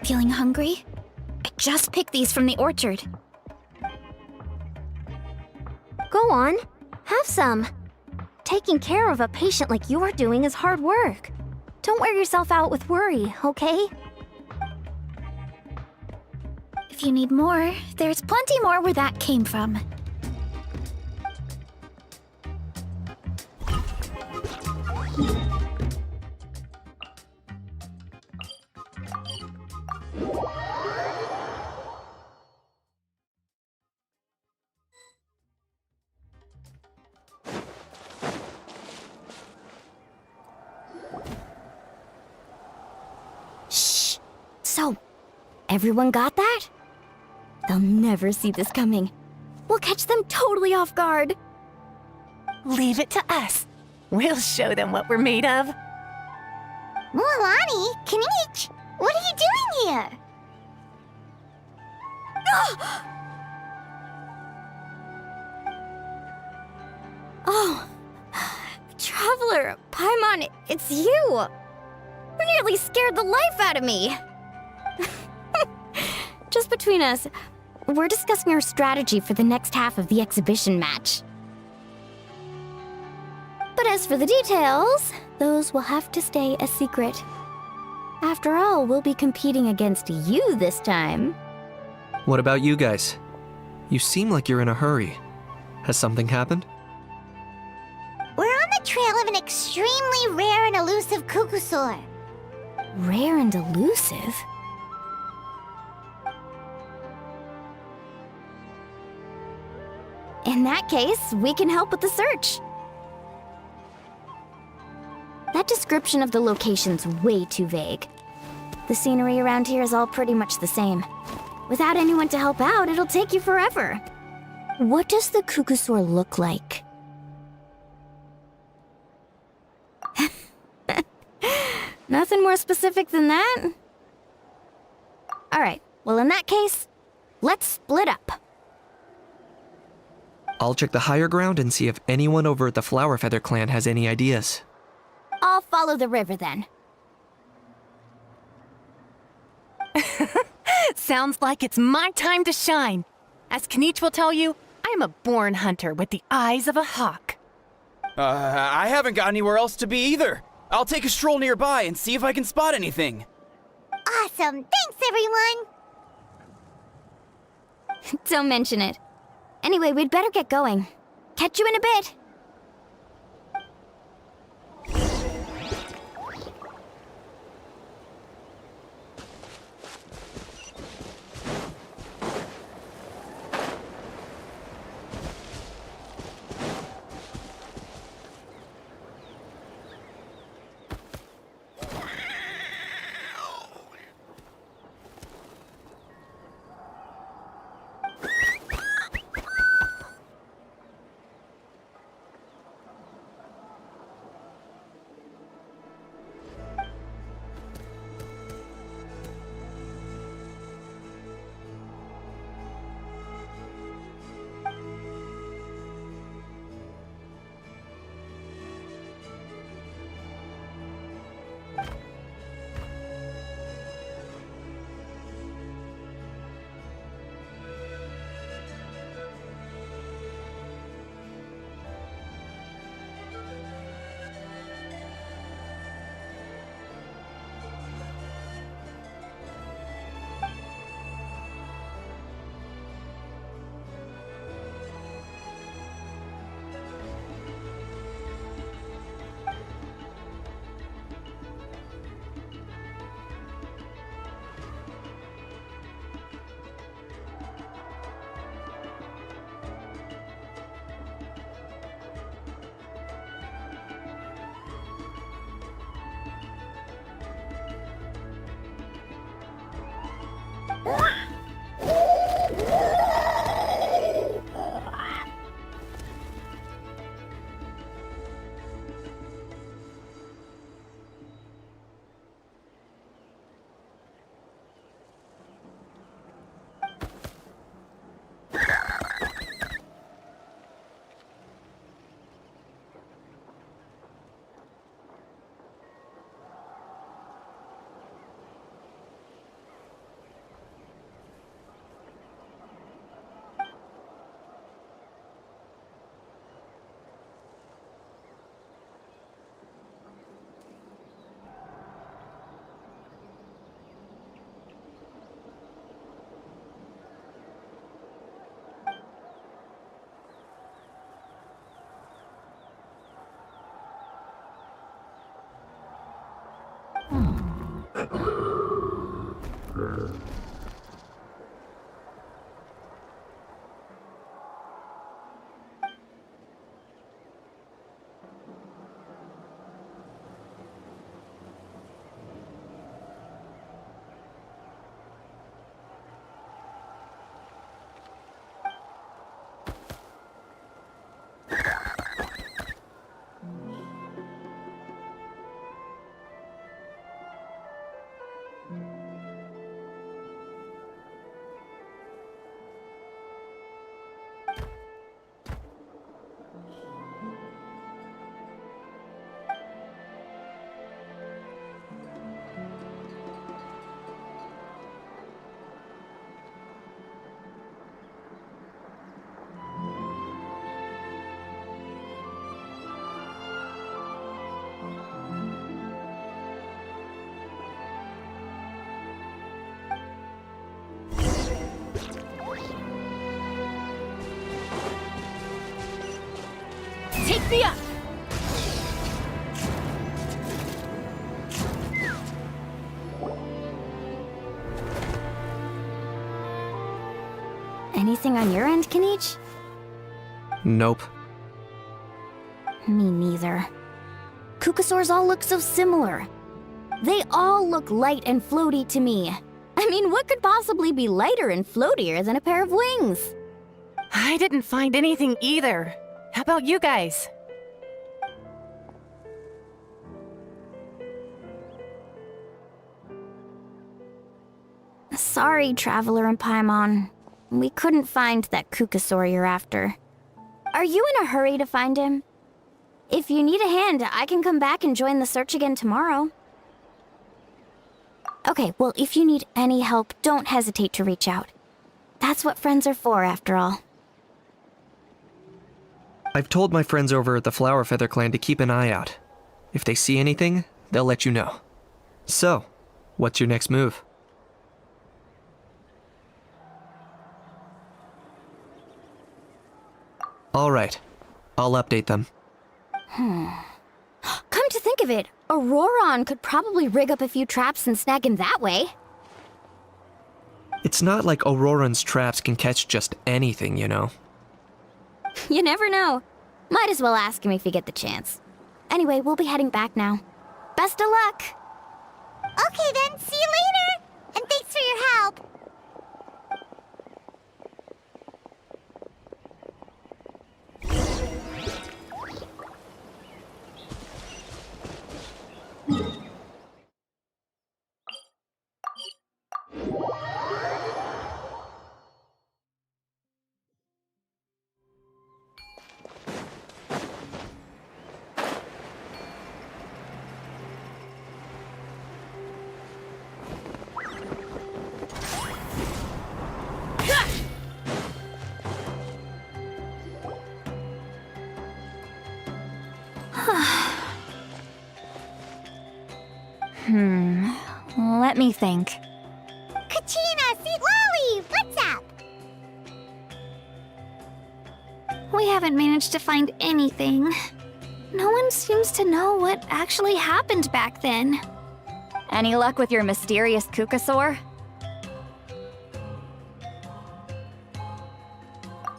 Feeling hungry? I just picked these from the orchard. Go on, have some. Taking care of a patient like you're doing is hard work. Don't wear yourself out with worry, okay? If you need more, there's plenty more where that came from. Shh. So, everyone got that? They'll never see this coming. We'll catch them totally off guard. Leave it to us. We'll show them what we're made of. Mualani, Kinich, what are you doing here? Oh, Traveler, Paimon, it's you! You nearly scared the life out of me! Just between us, we're discussing our strategy for the next half of the exhibition match. But as for the details, those will have to stay a secret. After all, we'll be competing against you this time. What about you guys? You seem like you're in a hurry. Has something happened? We're on the trail of an extremely rare and elusive kukusaur. Rare and elusive? In that case, we can help with the search. That description of the location's way too vague. The scenery around here is all pretty much the same. Without anyone to help out, it'll take you forever. What does the kukusaur look like? Nothing more specific than that? Alright, well in that case, let's split up. I'll check the higher ground and see if anyone over at the Flower Feather clan has any ideas. I'll follow the river then. Sounds like it's my time to shine. As Kinich will tell you, I'm a born hunter with the eyes of a hawk. I haven't got anywhere else to be either. I'll take a stroll nearby and see if I can spot anything. Awesome! Thanks, everyone! Don't mention it. Anyway, we'd better get going. Catch you in a bit. Take me up! Anything on your end, Kinich? Nope. Me neither. Kukasaurs all look so similar. They all look light and floaty to me. I mean, what could possibly be lighter and floatier than a pair of wings? I didn't find anything either. How about you guys? Sorry, Traveler and Paimon. We couldn't find that Kukasaur you're after. Are you in a hurry to find him? If you need a hand, I can come back and join the search again tomorrow. Okay, well, if you need any help, don't hesitate to reach out. That's what friends are for, after all. I've told my friends over at the Flower Feather Clan to keep an eye out. If they see anything, they'll let you know. So, what's your next move? All right, I'll update them. Come to think of it, Ororon could probably rig up a few traps and snag him that way. It's not like Ororon's traps can catch just anything, you know. You never know. Might as well ask him if you get the chance. Anyway, we'll be heading back now. Best of luck! Okay then, see you later! And thanks for your help! Let me think. Kachina, citlali, what's up? We haven't managed to find anything. No one seems to know what actually happened back then. Any luck with your mysterious Kukasaur?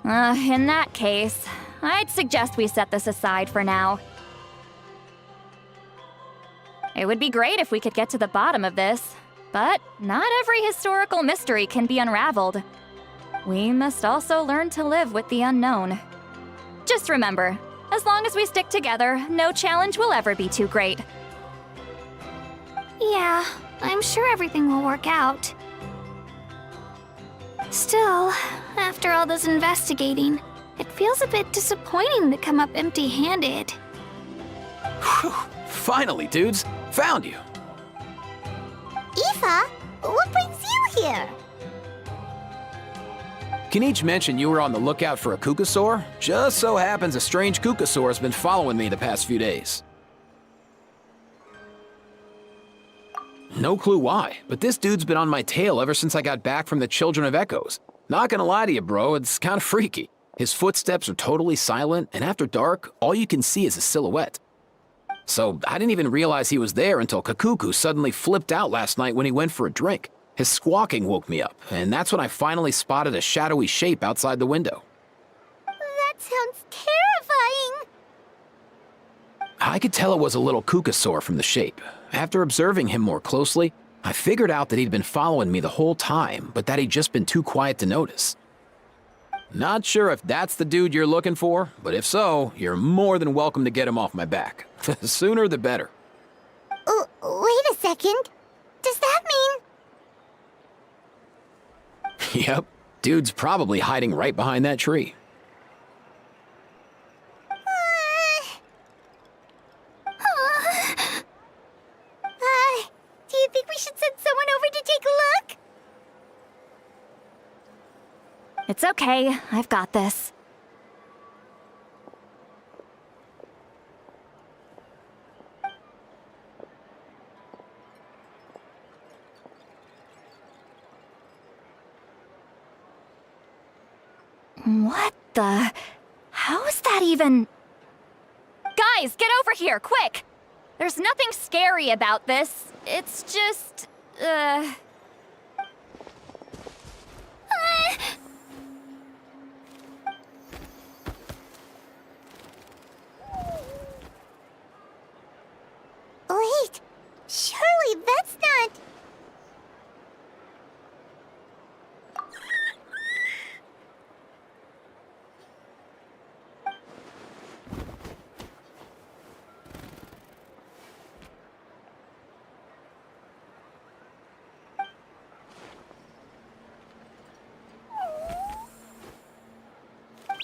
In that case, I'd suggest we set this aside for now. It would be great if we could get to the bottom of this, but not every historical mystery can be unraveled. We must also learn to live with the unknown. Just remember, as long as we stick together, no challenge will ever be too great. Yeah, I'm sure everything will work out. Still, after all this investigating, it feels a bit disappointing to come up empty-handed. Whew. Finally, dudes. Found you. Aoife, what brings you here? Kinich mentioned you were on the lookout for a Kukasaur. Just so happens a strange Kukasaur has been following me the past few days. No clue why, but this dude's been on my tail ever since I got back from the Children of Echoes. Not gonna lie to you, bro, it's kinda freaky. His footsteps are totally silent, and after dark, all you can see is a silhouette. So I didn't even realize he was there until Kakuku suddenly flipped out last night when he went for a drink. His squawking woke me up, and that's when I finally spotted a shadowy shape outside the window. That sounds terrifying! I could tell it was a little Kukasaur from the shape. After observing him more closely, I figured out that he'd been following me the whole time, but that he'd just been too quiet to notice. Not sure if that's the dude you're looking for, but if so, you're more than welcome to get him off my back. The sooner the better. Wait a second. Does that mean... Yep, dude's probably hiding right behind that tree. Do you think we should send someone over to take a look? It's okay, I've got this. What the... How's that even... Guys, get over here, quick! There's nothing scary about this. It's just... Wait, surely that's not...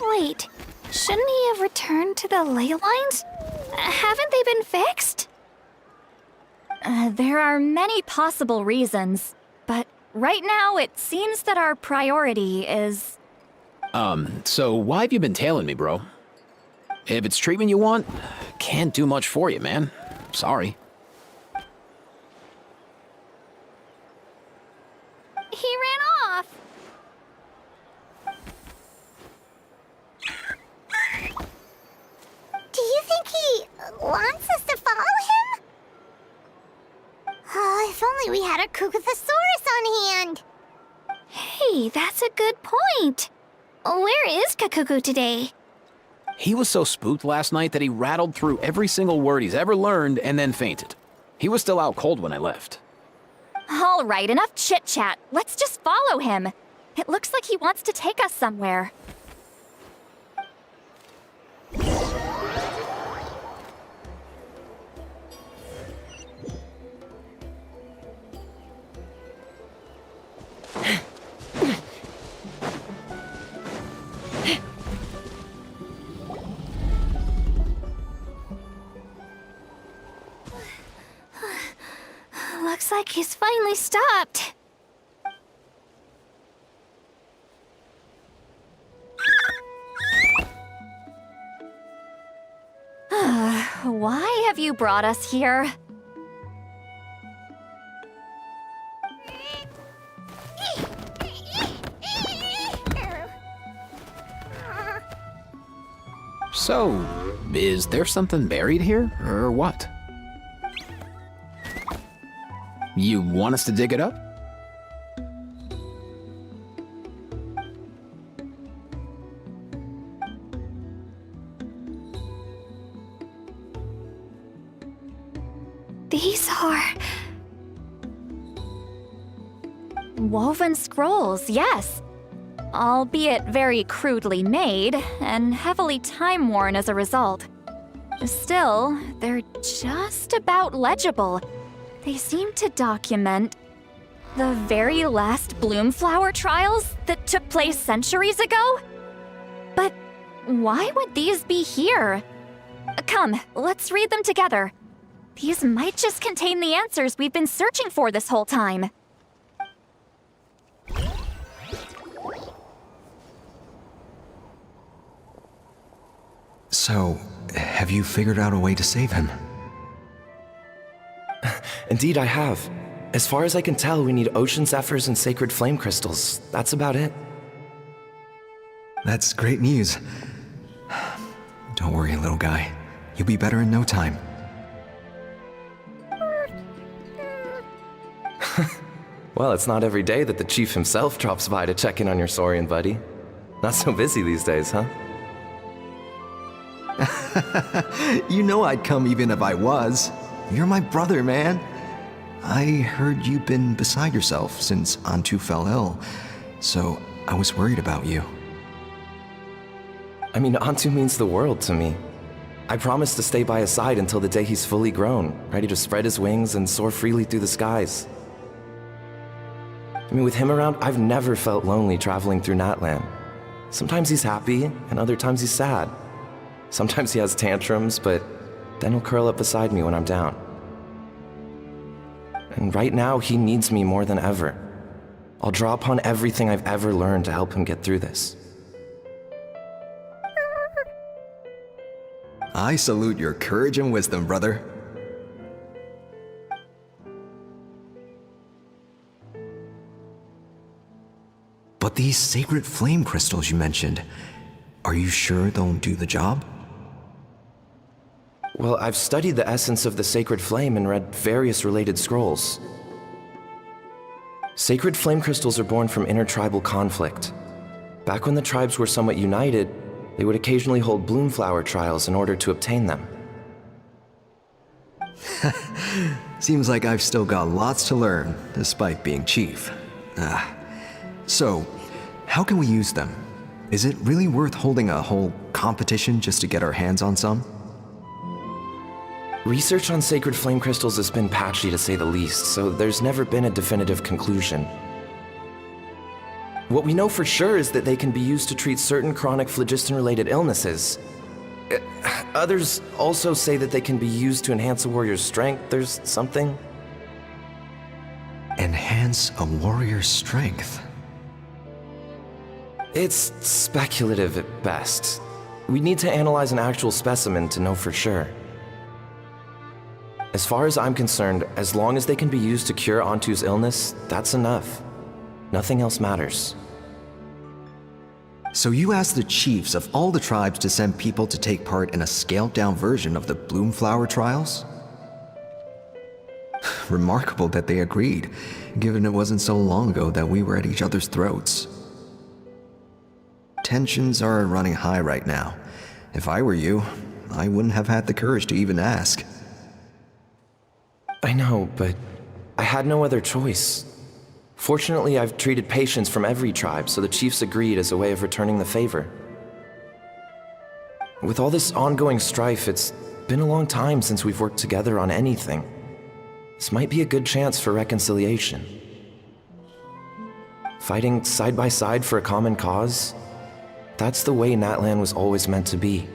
Wait, shouldn't he have returned to the ley lines? Haven't they been fixed? There are many possible reasons, but right now it seems that our priority is... So why have you been tailing me, bro? If it's treatment you want, can't do much for you, man. Sorry. He ran off. Do you think he wants us to follow him? Oh, if only we had a Kukuthosaurus on hand. Hey, that's a good point. Where is Kakuku today? He was so spooked last night that he rattled through every single word he's ever learned and then fainted. He was still out cold when I left. All right, enough chit-chat. Let's just follow him. It looks like he wants to take us somewhere. Looks like he's finally stopped. Why have you brought us here? So, is there something buried here, or what? You want us to dig it up? These are... Woven scrolls, yes. Albeit very crudely made, and heavily time-worn as a result. Still, they're just about legible. They seem to document the very last Bloomflower trials that took place centuries ago? But why would these be here? Come, let's read them together. These might just contain the answers we've been searching for this whole time. So, have you figured out a way to save him? Indeed, I have. As far as I can tell, we need ocean zephyrs and sacred flame crystals. That's about it. That's great news. Don't worry, little guy. You'll be better in no time. Well, it's not every day that the chief himself drops by to check in on your Saurian buddy. Not so busy these days, huh? You know I'd come even if I was. You're my brother, man. I heard you've been beside yourself since Antu fell ill, so I was worried about you. I mean, Antu means the world to me. I promised to stay by his side until the day he's fully grown, ready to spread his wings and soar freely through the skies. I mean, with him around, I've never felt lonely traveling through Natlan. Sometimes he's happy, and other times he's sad. Sometimes he has tantrums, but then he'll curl up beside me when I'm down. And right now, he needs me more than ever. I'll draw upon everything I've ever learned to help him get through this. I salute your courage and wisdom, brother. But these sacred flame crystals you mentioned, are you sure they'll do the job? Well, I've studied the essence of the sacred flame and read various related scrolls. Sacred flame crystals are born from intertribal conflict. Back when the tribes were somewhat united, they would occasionally hold Bloomflower trials in order to obtain them. Seems like I've still got lots to learn, despite being chief. So, how can we use them? Is it really worth holding a whole competition just to get our hands on some? Research on sacred flame crystals has been patchy to say the least, so there's never been a definitive conclusion. What we know for sure is that they can be used to treat certain chronic phlogiston-related illnesses. Others also say that they can be used to enhance a warrior's strength. There's something. Enhance a warrior's strength? It's speculative at best. We need to analyze an actual specimen to know for sure. As far as I'm concerned, as long as they can be used to cure Antu's illness, that's enough. Nothing else matters. So you asked the chiefs of all the tribes to send people to take part in a scaled-down version of the Bloomflower trials? Remarkable that they agreed, given it wasn't so long ago that we were at each other's throats. Tensions are running high right now. If I were you, I wouldn't have had the courage to even ask. I know, but I had no other choice. Fortunately, I've treated patients from every tribe, so the chiefs agreed as a way of returning the favor. With all this ongoing strife, it's been a long time since we've worked together on anything. This might be a good chance for reconciliation. Fighting side by side for a common cause, that's the way Natlan was always meant to be.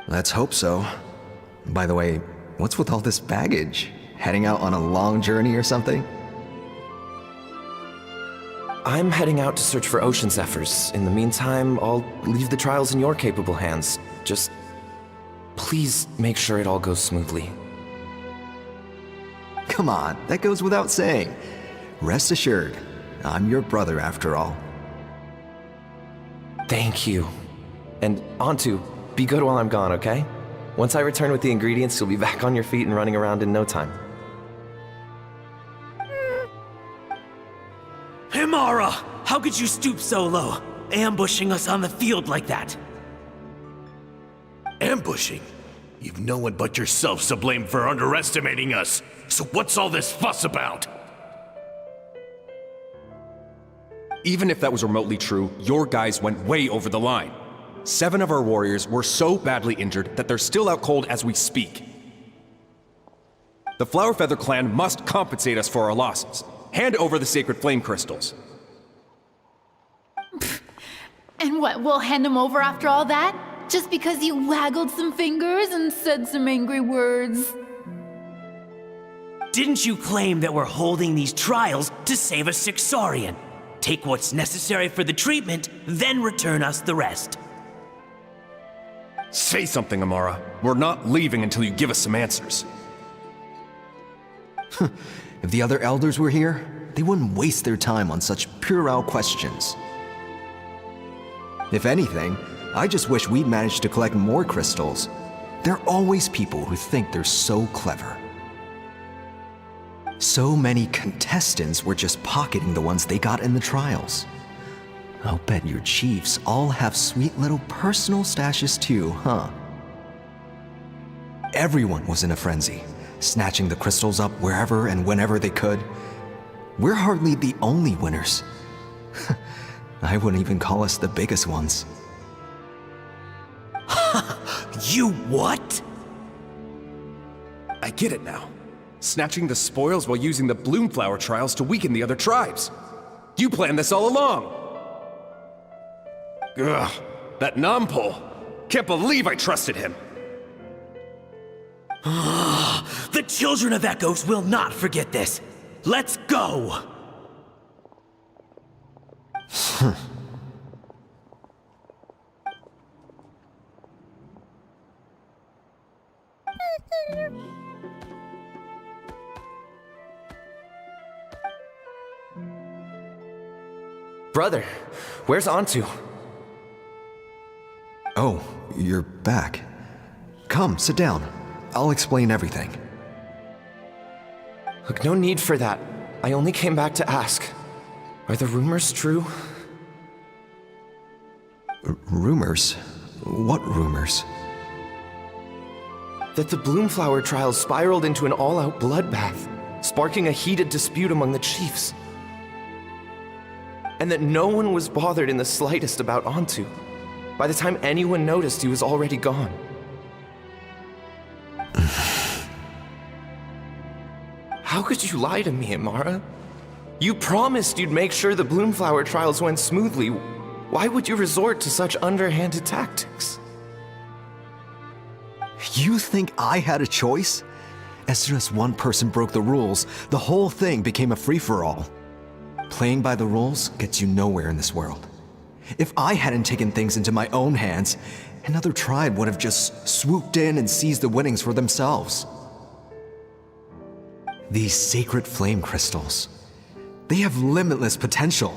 Let's hope so. By the way, what's with all this baggage? Heading out on a long journey or something? I'm heading out to search for ocean zephyrs. In the meantime, I'll leave the trials in your capable hands. Just please make sure it all goes smoothly. Come on, that goes without saying. Rest assured, I'm your brother after all. Thank you. And Antu, be good while I'm gone, okay? Once I return with the ingredients, you'll be back on your feet and running around in no time. Himara! How could you stoop so low, ambushing us on the field like that? Ambushing? You've no one but yourself to blame for underestimating us. So what's all this fuss about? Even if that was remotely true, your guys went way over the line. 7 of our warriors were so badly injured that they're still out cold as we speak. The Flower Feather clan must compensate us for our losses. Hand over the sacred flame crystals. And what, we'll hand them over after all that? Just because you waggled some fingers and said some angry words? Didn't you claim that we're holding these trials to save a sick Saurian? Take what's necessary for the treatment, then return us the rest. Say something, Amara. We're not leaving until you give us some answers. If the other elders were here, they wouldn't waste their time on such puerile questions. If anything, I just wish we'd managed to collect more crystals. There are always people who think they're so clever. So many contestants were just pocketing the ones they got in the trials. I'll bet your chiefs all have sweet little personal stashes too, huh? Everyone was in a frenzy, snatching the crystals up wherever and whenever they could. We're hardly the only winners. I wouldn't even call us the biggest ones. You what? I get it now. Snatching the spoils while using the Bloomflower trials to weaken the other tribes. You planned this all along. Ugh, that Nampol. Can't believe I trusted him. The children of Echoes will not forget this. Let's go! Brother, where's Antu? Oh, you're back. Come, sit down. I'll explain everything. Look, no need for that. I only came back to ask. Are the rumors true? Rumors? What rumors? That the Bloomflower trials spiraled into an all-out bloodbath, sparking a heated dispute among the chiefs. And that no one was bothered in the slightest about Antu. By the time anyone noticed, he was already gone. How could you lie to me, Amara? You promised you'd make sure the Bloomflower trials went smoothly. Why would you resort to such underhanded tactics? You think I had a choice? As soon as one person broke the rules, the whole thing became a free-for-all. Playing by the rules gets you nowhere in this world. If I hadn't taken things into my own hands, another tribe would have just swooped in and seized the winnings for themselves. These sacred flame crystals, they have limitless potential.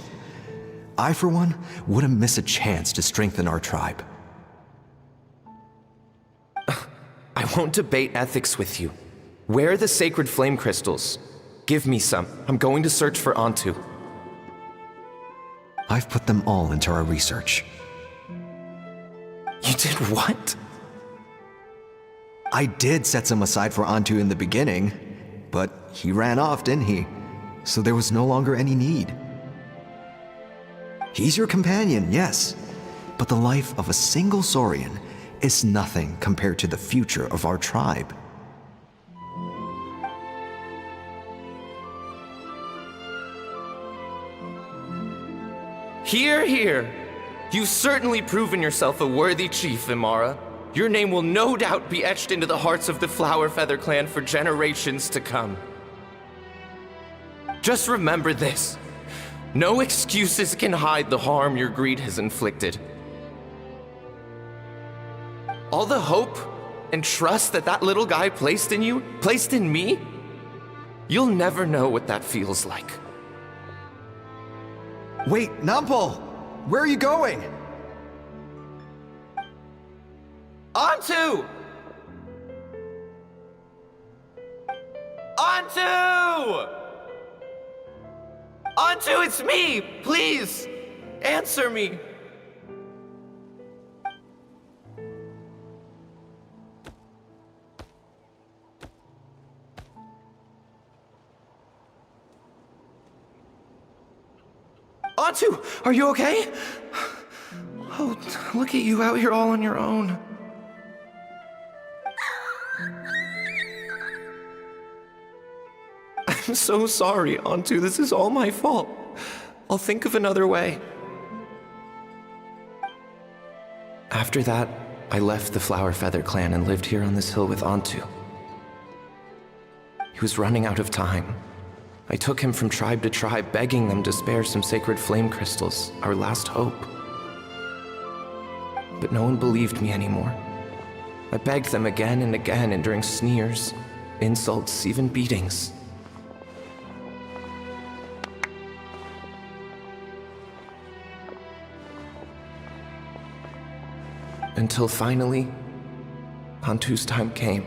I, for one, wouldn't miss a chance to strengthen our tribe. I won't debate ethics with you. Where are the sacred flame crystals? Give me some. I'm going to search for Antu. I've put them all into our research. You did what? I did set some aside for Antu in the beginning, but he ran off, didn't he? So there was no longer any need. He's your companion, yes, but the life of a single Saurian is nothing compared to the future of our tribe. Hear, hear. You've certainly proven yourself a worthy chief, Imara. Your name will no doubt be etched into the hearts of the Flower Feather clan for generations to come. Just remember this. No excuses can hide the harm your greed has inflicted. All the hope and trust that little guy placed in you, placed in me, you'll never know what that feels like. Wait, Nampal! Where are you going? Antu! Antu! Antu, it's me! Please! Answer me! Antu, are you okay? Oh, look at you out here all on your own. I'm so sorry, Antu. This is all my fault. I'll think of another way. After that, I left the Flower Feather clan and lived here on this hill with Antu. He was running out of time. I took him from tribe to tribe, begging them to spare some sacred flame crystals, our last hope. But no one believed me anymore. I begged them again and again, enduring sneers, insults, even beatings. Until finally, Antu's time came.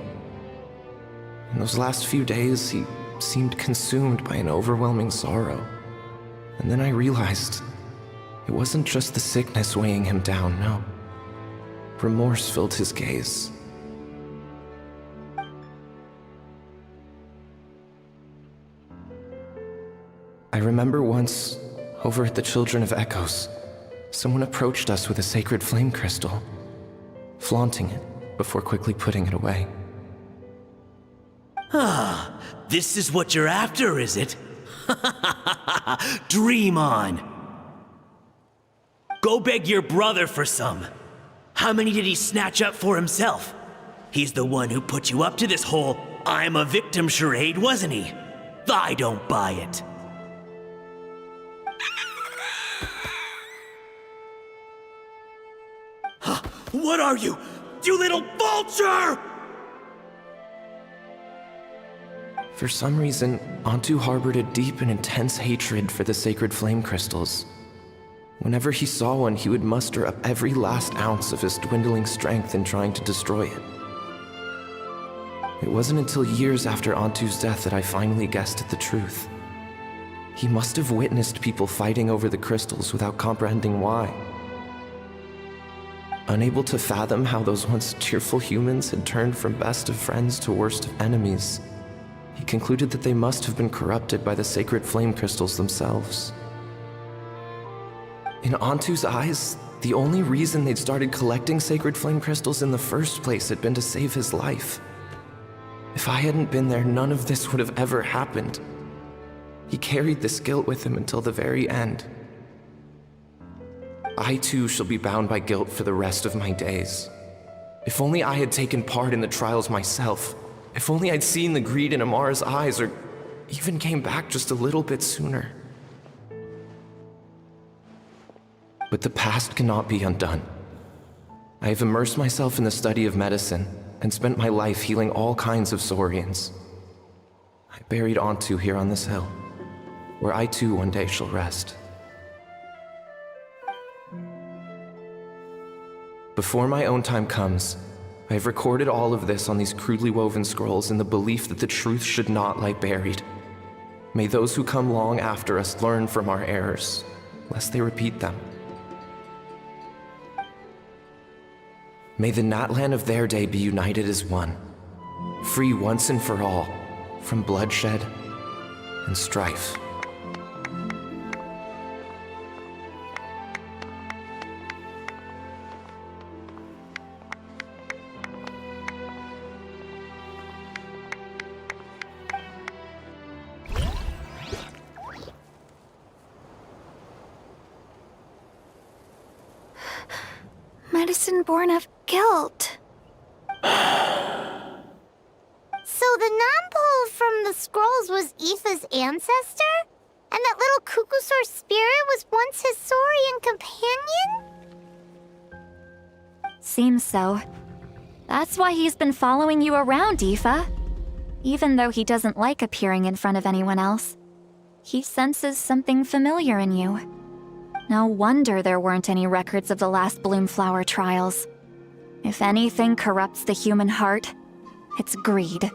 In those last few days, he seemed consumed by an overwhelming sorrow. And then I realized it wasn't just the sickness weighing him down, no. Remorse filled his gaze. I remember once, over at the Children of Echoes, someone approached us with a sacred flame crystal, flaunting it before quickly putting it away. Ah, this is what you're after, is it? Dream on. Go beg your brother for some. How many did he snatch up for himself? He's the one who put you up to this whole I'm a victim charade, wasn't he? I don't buy it. What are you, you little vulture? For some reason, Antu harbored a deep and intense hatred for the sacred flame crystals. Whenever he saw one, he would muster up every last ounce of his dwindling strength in trying to destroy it. It wasn't until years after Antu's death that I finally guessed at the truth. He must have witnessed people fighting over the crystals without comprehending why. Unable to fathom how those once cheerful humans had turned from best of friends to worst of enemies, he concluded that they must have been corrupted by the sacred flame crystals themselves. In Antu's eyes, the only reason they'd started collecting sacred flame crystals in the first place had been to save his life. If I hadn't been there, none of this would have ever happened. He carried this guilt with him until the very end. I too shall be bound by guilt for the rest of my days. If only I had taken part in the trials myself. If only I'd seen the greed in Amara's eyes, or even came back just a little bit sooner. But the past cannot be undone. I have immersed myself in the study of medicine and spent my life healing all kinds of saurians. I buried Antu here on this hill, where I too one day shall rest. Before my own time comes, I have recorded all of this on these crudely woven scrolls in the belief that the truth should not lie buried. May those who come long after us learn from our errors, lest they repeat them. May the natlan of their day be united as one, free once and for all from bloodshed and strife. Medicine born of guilt. So the non-pole from the scrolls was Aoife's ancestor? And that little Kukusor spirit was once his saurian companion? Seems so. That's why he's been following you around, Aoife. Even though he doesn't like appearing in front of anyone else, he senses something familiar in you. No wonder there weren't any records of the last Bloomflower trials. If anything corrupts the human heart, it's greed.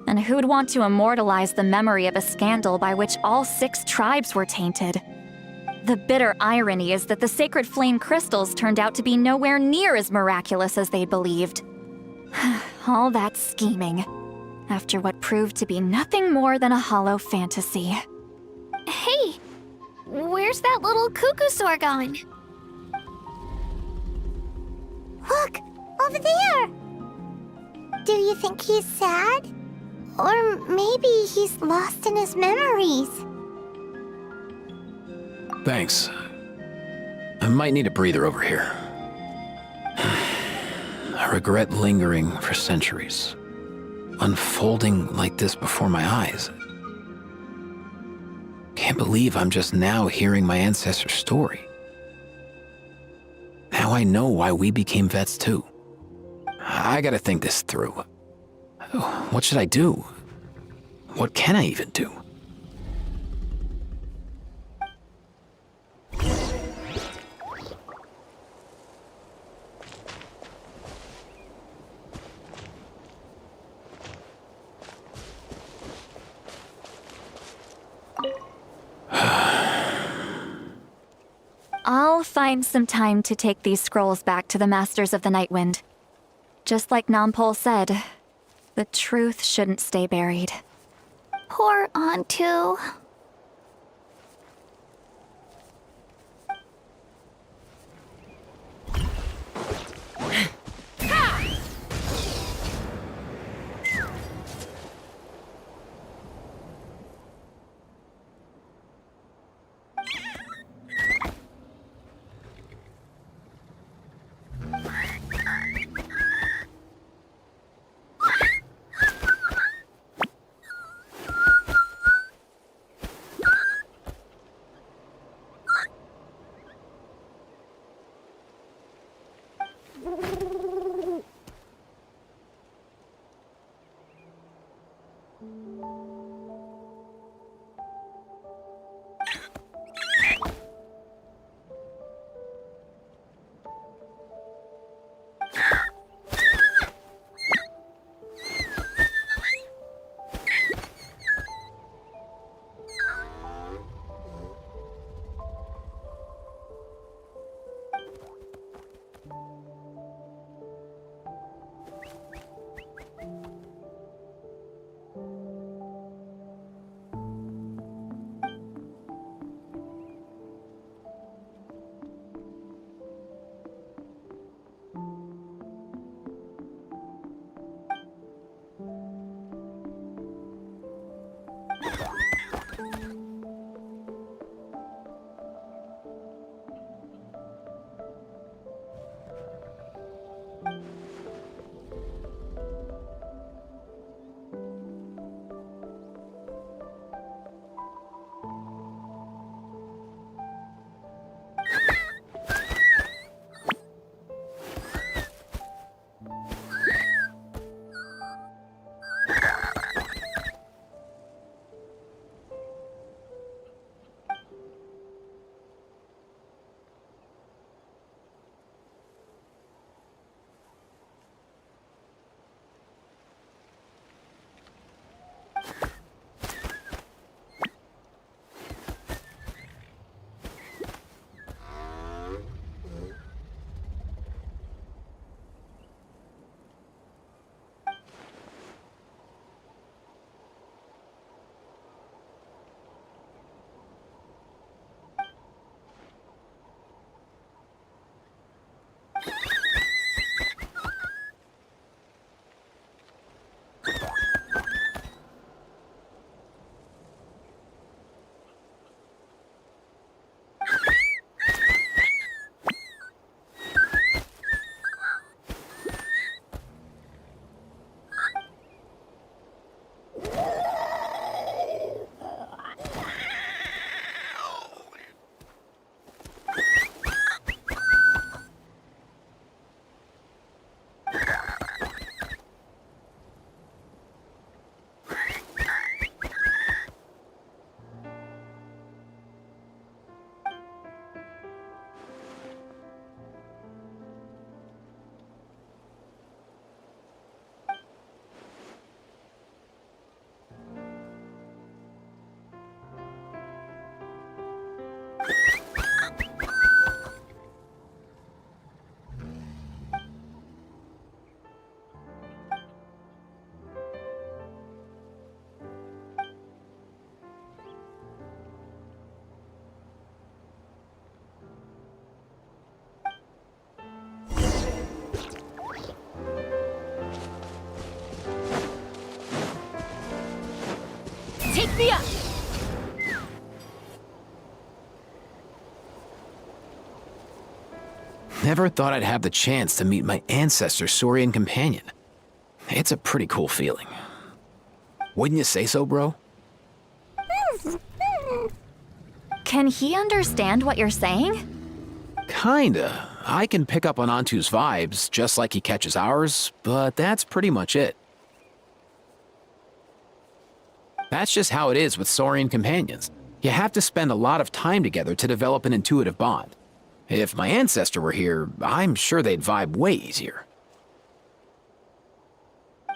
And who'd want to immortalize the memory of a scandal by which all 6 tribes were tainted? The bitter irony is that the sacred flame crystals turned out to be nowhere near as miraculous as they believed. All that scheming, after what proved to be nothing more than a hollow fantasy. Hey, where's that little Kukusor gone? Look, over there! Do you think he's sad? Or maybe he's lost in his memories? Thanks. I might need a breather over here. I regret lingering for centuries, unfolding like this before my eyes. Can't believe I'm just now hearing my ancestor's story. Now I know why we became vets too. I gotta think this through. What should I do? What can I even do? I'll find some time to take these scrolls back to the Masters of the Nightwind. Just like Nampol said, the truth shouldn't stay buried. Poor Antu. Take me up! Never thought I'd have the chance to meet my ancestor Saurian companion. It's a pretty cool feeling. Wouldn't you say so, bro? Can he understand what you're saying? Kinda. I can pick up on Antu's vibes, just like he catches ours, but that's pretty much it. That's just how it is with Saurian companions. You have to spend a lot of time together to develop an intuitive bond. If my ancestor were here, I'm sure they'd vibe way easier.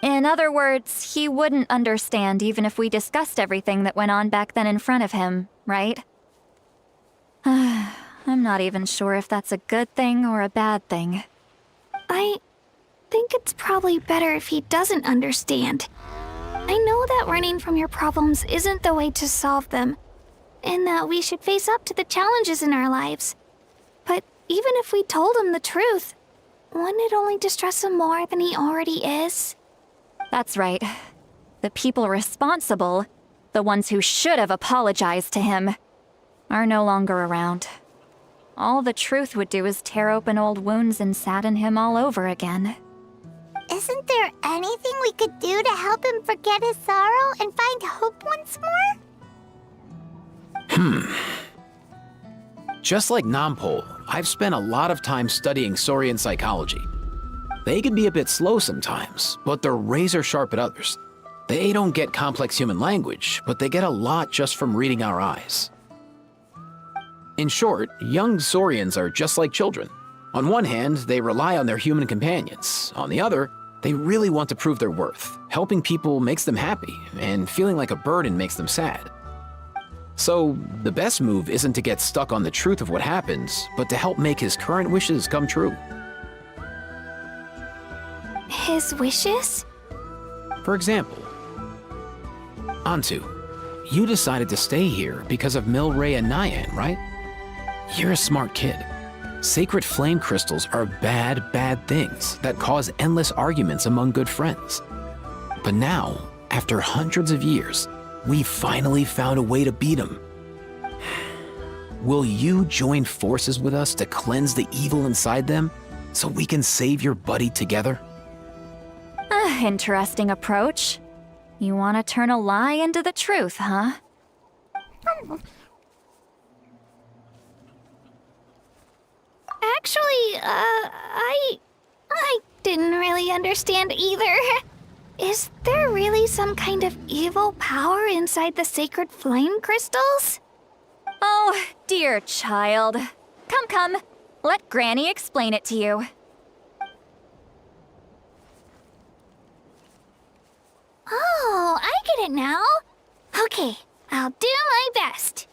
In other words, he wouldn't understand even if we discussed everything that went on back then in front of him, right? I'm not even sure if that's a good thing or a bad thing. I think it's probably better if he doesn't understand. I know that running from your problems isn't the way to solve them, and that we should face up to the challenges in our lives. But even if we told him the truth, wouldn't it only distress him more than he already is? That's right. The people responsible, the ones who should have apologized to him, are no longer around. All the truth would do is tear open old wounds and sadden him all over again. Isn't there anything we could do to help him forget his sorrow and find hope once more? Just like Nampol, I've spent a lot of time studying Saurian psychology. They can be a bit slow sometimes, but they're razor sharp at others. They don't get complex human language, but they get a lot just from reading our eyes. In short, young Saurians are just like children. On one hand, they rely on their human companions. On the other, they really want to prove their worth. Helping people makes them happy, and feeling like a burden makes them sad. So, the best move isn't to get stuck on the truth of what happened, but to help make his current wishes come true. His wishes? For example, Antu, you decided to stay here because of Milray and Nyan, right? You're a smart kid. Sacred flame crystals are bad, bad things that cause endless arguments among good friends. But now, after hundreds of years, we finally found a way to beat them. Will you join forces with us to cleanse the evil inside them so we can save your buddy together? Interesting approach. You want to turn a lie into the truth, huh? Actually, I didn't really understand either. Is there really some kind of evil power inside the sacred flame crystals? Oh, dear child. Come. Let Granny explain it to you. Oh, I get it now. Okay, I'll do my best.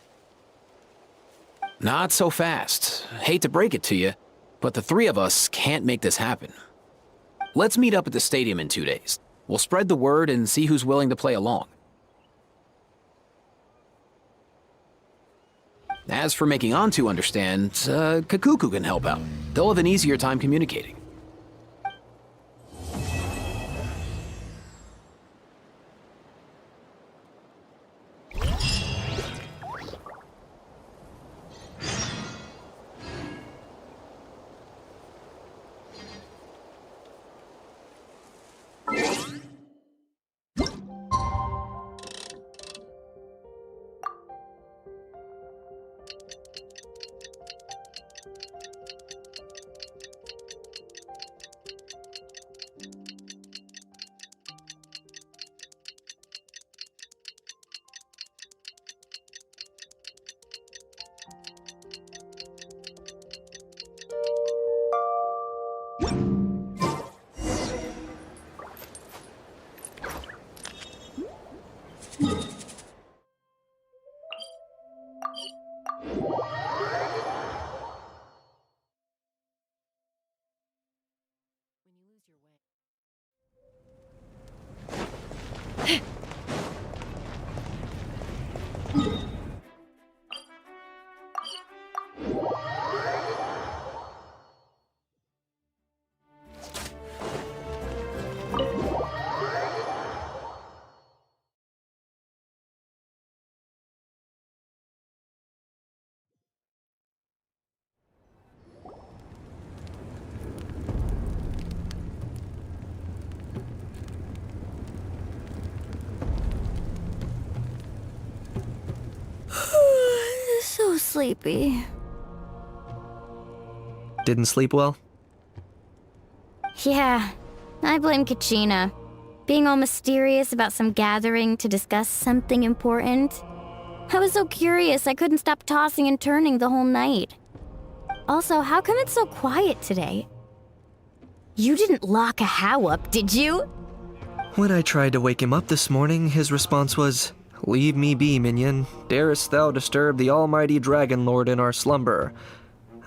Not so fast. Hate to break it to you, but the three of us can't make this happen. Let's meet up at the stadium in 2 days. We'll spread the word and see who's willing to play along. As for making Antu understand, Kakuku can help out. They'll have an easier time communicating. So sleepy. Didn't sleep well? Yeah, I blame Kachina. Being all mysterious about some gathering to discuss something important. I was so curious I couldn't stop tossing and turning the whole night. Also, how come it's so quiet today? You didn't lock a How up, did you? When I tried to wake him up this morning, his response was, "Leave me be, minion. Darest thou disturb the almighty Dragon Lord in our slumber?"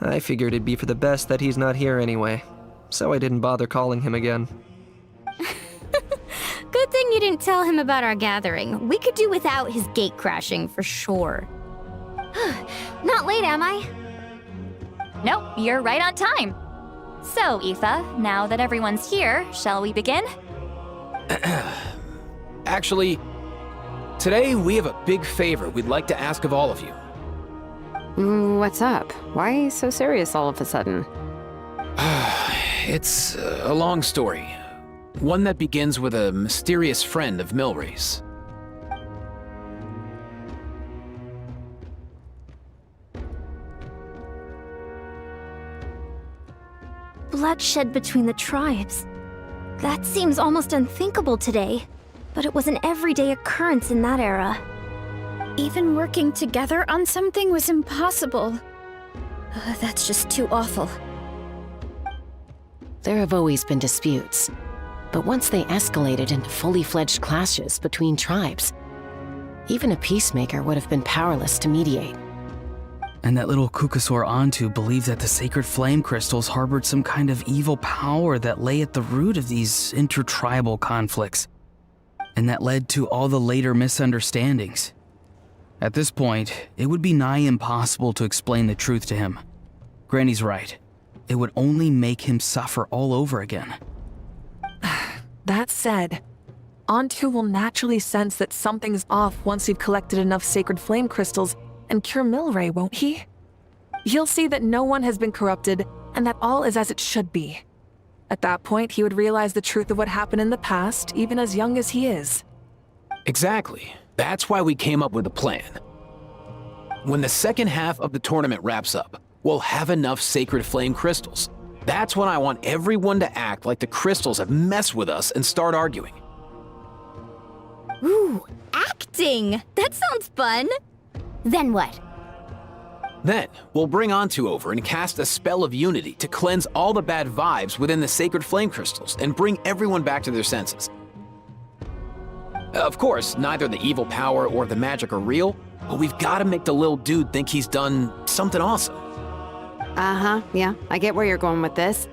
I figured it'd be for the best that he's not here anyway, so I didn't bother calling him again. Good thing you didn't tell him about our gathering. We could do without his gate crashing for sure. Not late, am I? Nope, you're right on time. So, Aoife, now that everyone's here, shall we begin? Actually, today we have a big favor we'd like to ask of all of you. What's up? Why so serious all of a sudden? It's a long story. One that begins with a mysterious friend of Milray's. Bloodshed between the tribes. That seems almost unthinkable today, but it was an everyday occurrence in that era. Even working together on something was impossible. That's just too awful. There have always been disputes, but once they escalated into fully fledged clashes between tribes, even a peacemaker would have been powerless to mediate. And that little Kukusor Antu believed that the sacred flame crystals harbored some kind of evil power that lay at the root of these intertribal conflicts, and that led to all the later misunderstandings. At this point, it would be nigh impossible to explain the truth to him. Granny's right. It would only make him suffer all over again. That said, Antu will naturally sense that something's off once you've collected enough sacred flame crystals and cure Milray, won't he? He'll see that no one has been corrupted and that all is as it should be. At that point, he would realize the truth of what happened in the past, even as young as he is. Exactly. That's why we came up with a plan. When the second half of the tournament wraps up, we'll have enough sacred flame crystals. That's when I want everyone to act like the crystals have messed with us and start arguing. Ooh, acting! That sounds fun! Then what? Then, we'll bring Antu over and cast a spell of unity to cleanse all the bad vibes within the sacred flame crystals and bring everyone back to their senses. Of course, neither the evil power or the magic are real, but we've got to make the little dude think he's done something awesome. Uh-huh, yeah, I get where you're going with this.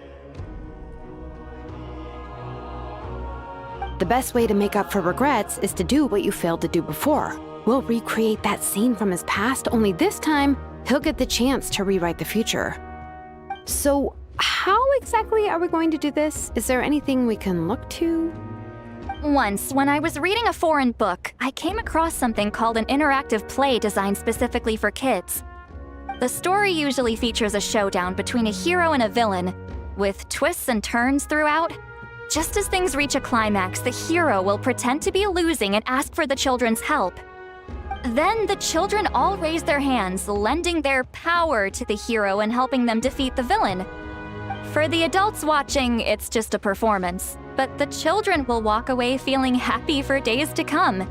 The best way to make up for regrets is to do what you failed to do before. We'll recreate that scene from his past, only this time, he'll get the chance to rewrite the future. So, how exactly are we going to do this? Is there anything we can look to? Once, when I was reading a foreign book, I came across something called an interactive play designed specifically for kids. The story usually features a showdown between a hero and a villain, with twists and turns throughout. Just as things reach a climax, the hero will pretend to be losing and ask for the children's help. Then the children all raise their hands, lending their power to the hero and helping them defeat the villain. For the adults watching, it's just a performance, but the children will walk away feeling happy for days to come.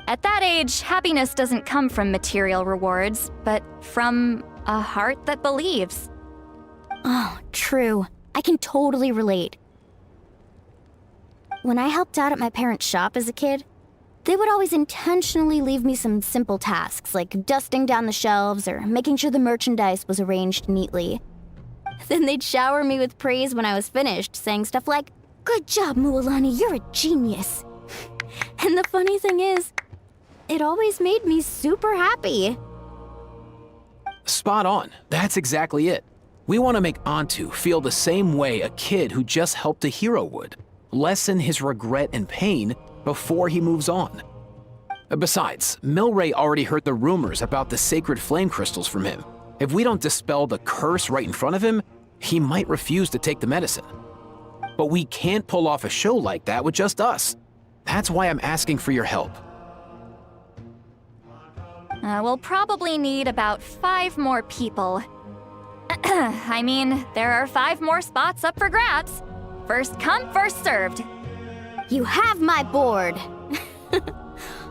At that age, happiness doesn't come from material rewards, but from a heart that believes. Oh, true. I can totally relate. When I helped out at my parents' shop as a kid, they would always intentionally leave me some simple tasks like dusting down the shelves or making sure the merchandise was arranged neatly. Then they'd shower me with praise when I was finished, saying stuff like, "Good job, Mualani, you're a genius." And the funny thing is, it always made me super happy. Spot on. That's exactly it. We want to make Antu feel the same way a kid who just helped a hero would. Lessen his regret and pain before he moves on. Besides, Milray already heard the rumors about the sacred flame crystals from him. If we don't dispel the curse right in front of him, he might refuse to take the medicine. But we can't pull off a show like that with just us. That's why I'm asking for your help. We'll probably need about 5 more people. I mean, there are 5 more spots up for grabs. First come, first served. You have my board.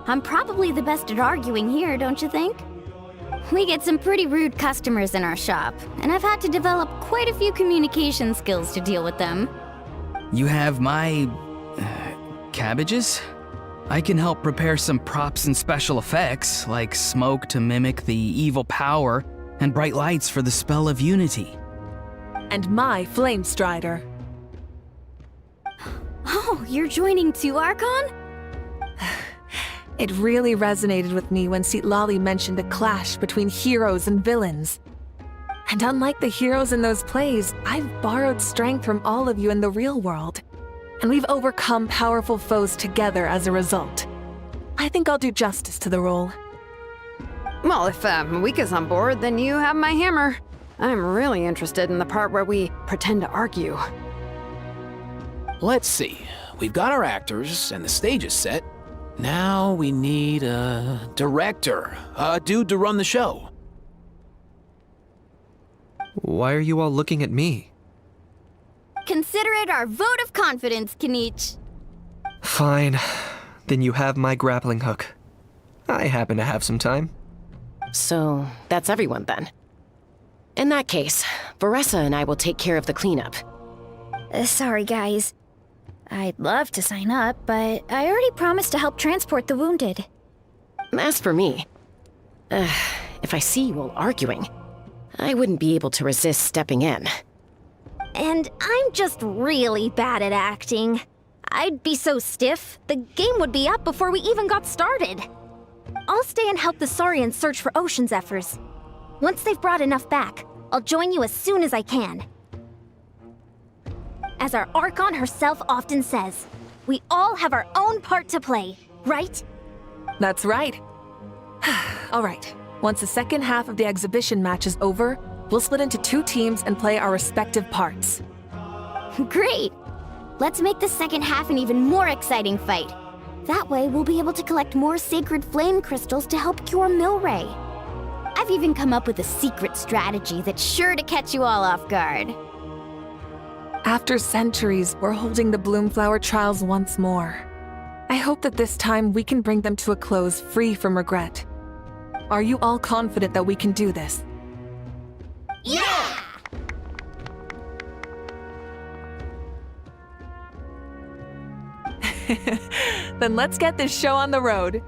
I'm probably the best at arguing here, don't you think? We get some pretty rude customers in our shop, and I've had to develop quite a few communication skills to deal with them. You have my... cabbages? I can help prepare some props and special effects, like smoke to mimic the evil power, and bright lights for the spell of unity. And my flame strider. Oh, you're joining too, Archon? It really resonated with me when Citlali mentioned a clash between heroes and villains. And unlike the heroes in those plays, I've borrowed strength from all of you in the real world. And we've overcome powerful foes together as a result. I think I'll do justice to the role. Well, if Mavuika's on board, then you have my hammer. I'm really interested in the part where we pretend to argue. Let's see. We've got our actors and the stage is set. Now we need a director, a dude to run the show. Why are you all looking at me? Consider it our vote of confidence, Kinich. Fine. Then you have my grappling hook. I happen to have some time. So, that's everyone then. In that case, Varesa and I will take care of the cleanup. Sorry, guys. I'd love to sign up, but I already promised to help transport the wounded. As for me, if I see you all arguing, I wouldn't be able to resist stepping in. And I'm just really bad at acting. I'd be so stiff, the game would be up before we even got started. I'll stay and help the Saurians search for ocean zephyrs. Once they've brought enough back, I'll join you as soon as I can. As our Archon herself often says, we all have our own part to play, right? That's right. All right, once the second half of the exhibition match is over, we'll split into 2 teams and play our respective parts. Great! Let's make the second half an even more exciting fight. That way, we'll be able to collect more sacred flame crystals to help cure Milray. I've even come up with a secret strategy that's sure to catch you all off guard. After centuries, we're holding the Bloomflower trials once more. I hope that this time we can bring them to a close free from regret. Are you all confident that we can do this? Yeah! Then let's get this show on the road.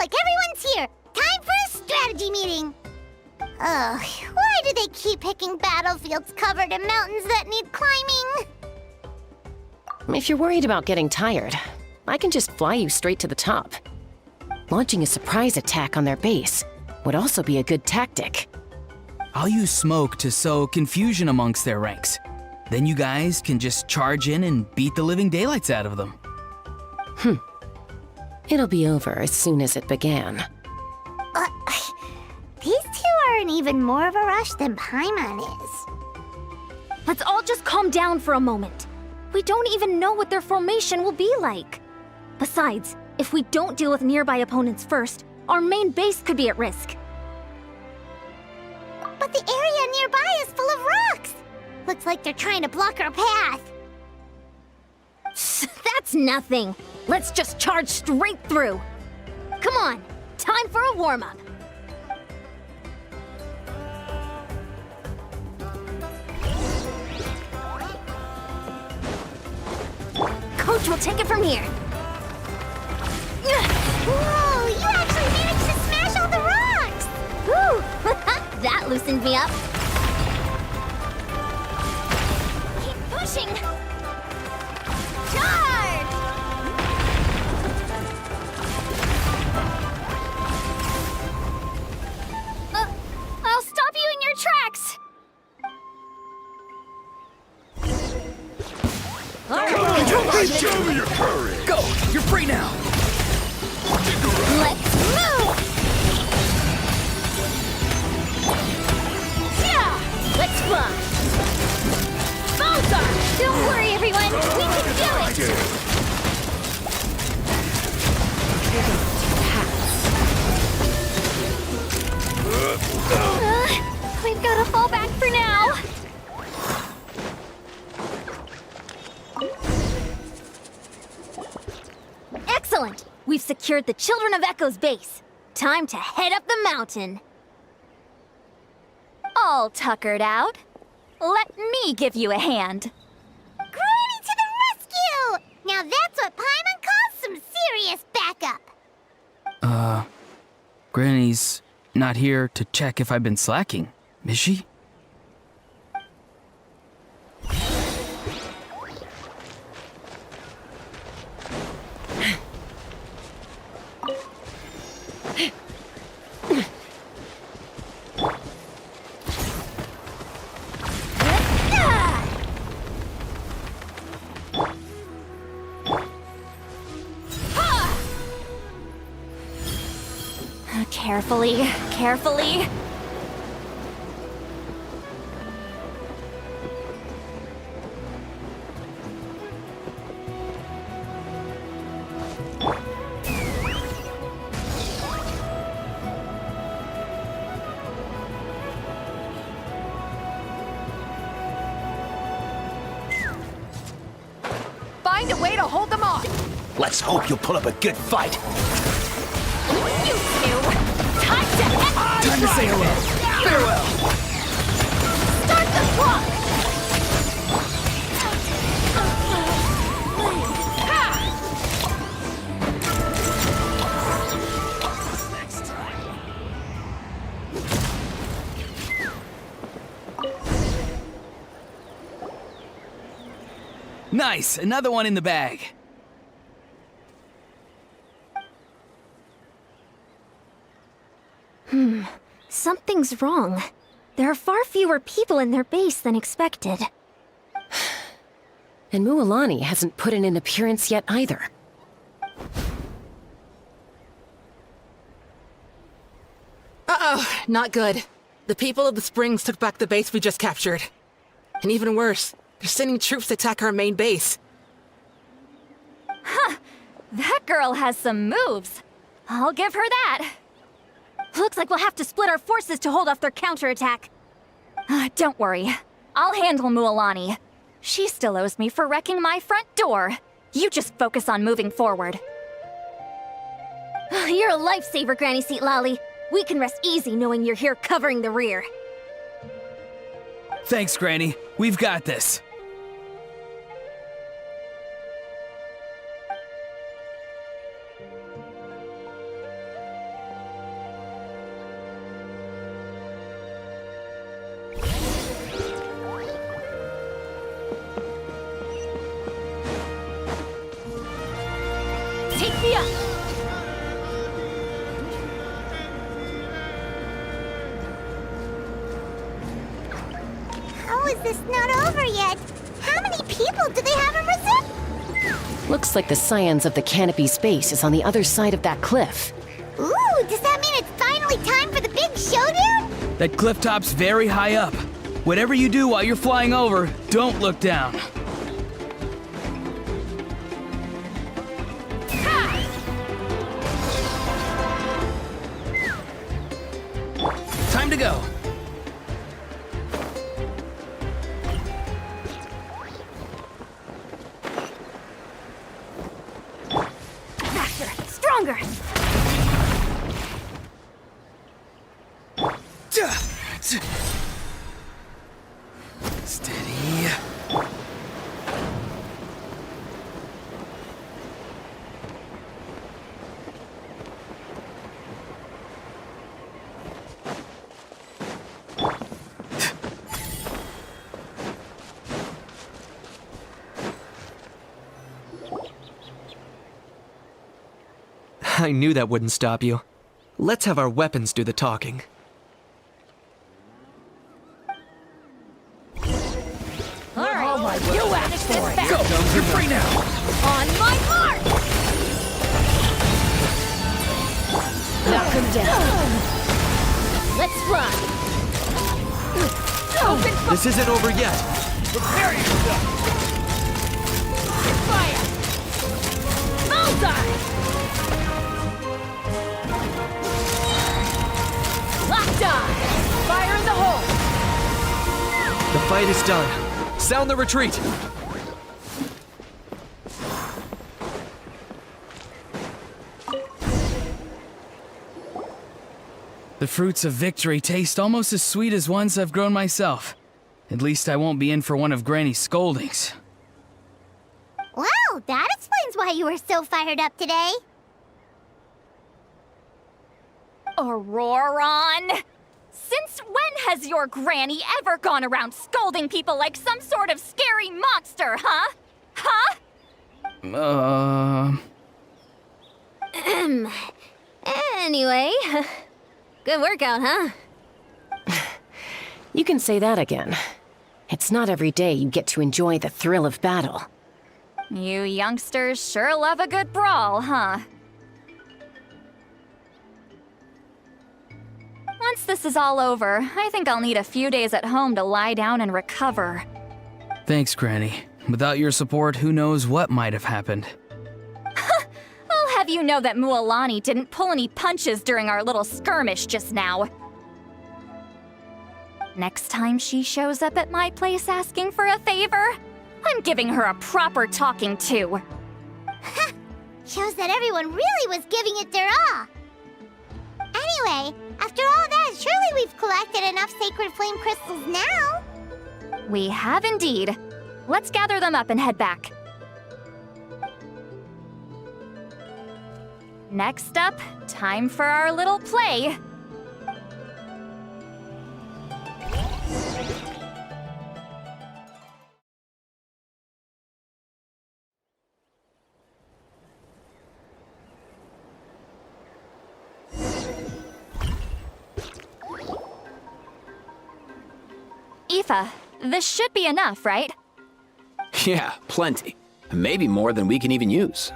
like everyone's here. Time for a strategy meeting. Ugh, why do they keep picking battlefields covered in mountains that need climbing? If you're worried about getting tired, I can just fly you straight to the top. Launching a surprise attack on their base would also be a good tactic. I'll use smoke to sow confusion amongst their ranks. Then you guys can just charge in and beat the living daylights out of them. It'll be over as soon as it began. These two are in even more of a rush than Paimon is. Let's all just calm down for a moment. We don't even know what their formation will be like. Besides, if we don't deal with nearby opponents first, our main base could be at risk. But the area nearby is full of rocks. Looks like they're trying to block our path. That's nothing. Let's just charge straight through. Come on, time for a warm-up. Coach will take it from here. Whoa, you actually managed to smash all the rocks! Whew, that loosened me up. Keep pushing! Charge! I'll stop you in your tracks. Show me your courage! Go! You're free now! Let's move! Yeah! Let's fly! Bowser! Don't worry, everyone! We can do it! We've got to fall back for now. Excellent! We've secured the Children of Echo's base. Time to head up the mountain. All tuckered out. Let me give you a hand. Granny to the rescue! Now that's what Paimon calls some serious backup. Granny's not here to check if I've been slacking, is she? Carefully, carefully. Find a way to hold them off. Let's hope you'll put up a good fight. You two! Time to Time to say hello. Farewell. Start the clock! Nice, another one in the bag. Something's wrong. There are far fewer people in their base than expected. And Mualani hasn't put in an appearance yet either. Uh-oh, not good. The people of the Springs took back the base we just captured. And even worse, they're sending troops to attack our main base. Huh! That girl has some moves. I'll give her that. Looks like we'll have to split our forces to hold off their counterattack. Don't worry. I'll handle Mualani. She still owes me for wrecking my front door. You just focus on moving forward. You're a lifesaver, Granny Citlali. We can rest easy knowing you're here covering the rear. Thanks, Granny. We've got this. is this not over yet? How many people do they have in reserve? Looks like the scions of the canopy space is on the other side of that cliff. Ooh, does that mean it's finally time for the big showdown? That cliff top's very high up. Whatever you do while you're flying over, don't look down. Time to go. Faster, stronger. Steady. I knew that wouldn't stop you. Let's have our weapons do the talking. Alright, you asked for it. Go! You're free now! On my mark! Knock him down. Let's run. Open fire! This isn't over yet. Prepare yourself! Fire! Bullseye! Lockdown! Fire in the hole! The fight is done. Sound the retreat! The fruits of victory taste almost as sweet as ones I've grown myself. At least I won't be in for one of Granny's scoldings. Well, that explains why you were so fired up today. Ororon! Since when has your granny ever gone around scolding people like some sort of scary monster, huh? Huh? Anyway, good workout, huh? You can say that again. It's not every day you get to enjoy the thrill of battle. You youngsters sure love a good brawl, huh? Once this is all over, I think I'll need a few days at home to lie down and recover. Thanks, Granny. Without your support, who knows what might have happened. I'll have you know that Mualani didn't pull any punches during our little skirmish just now. Next time she shows up at my place asking for a favor, I'm giving her a proper talking to. Shows that everyone really was giving it their all. Anyway, after all that, surely we've collected enough sacred flame crystals now. We have indeed. Let's gather them up and head back. Next up, time for our little play. Aoife, this should be enough, right? Yeah, plenty. Maybe more than we can even use.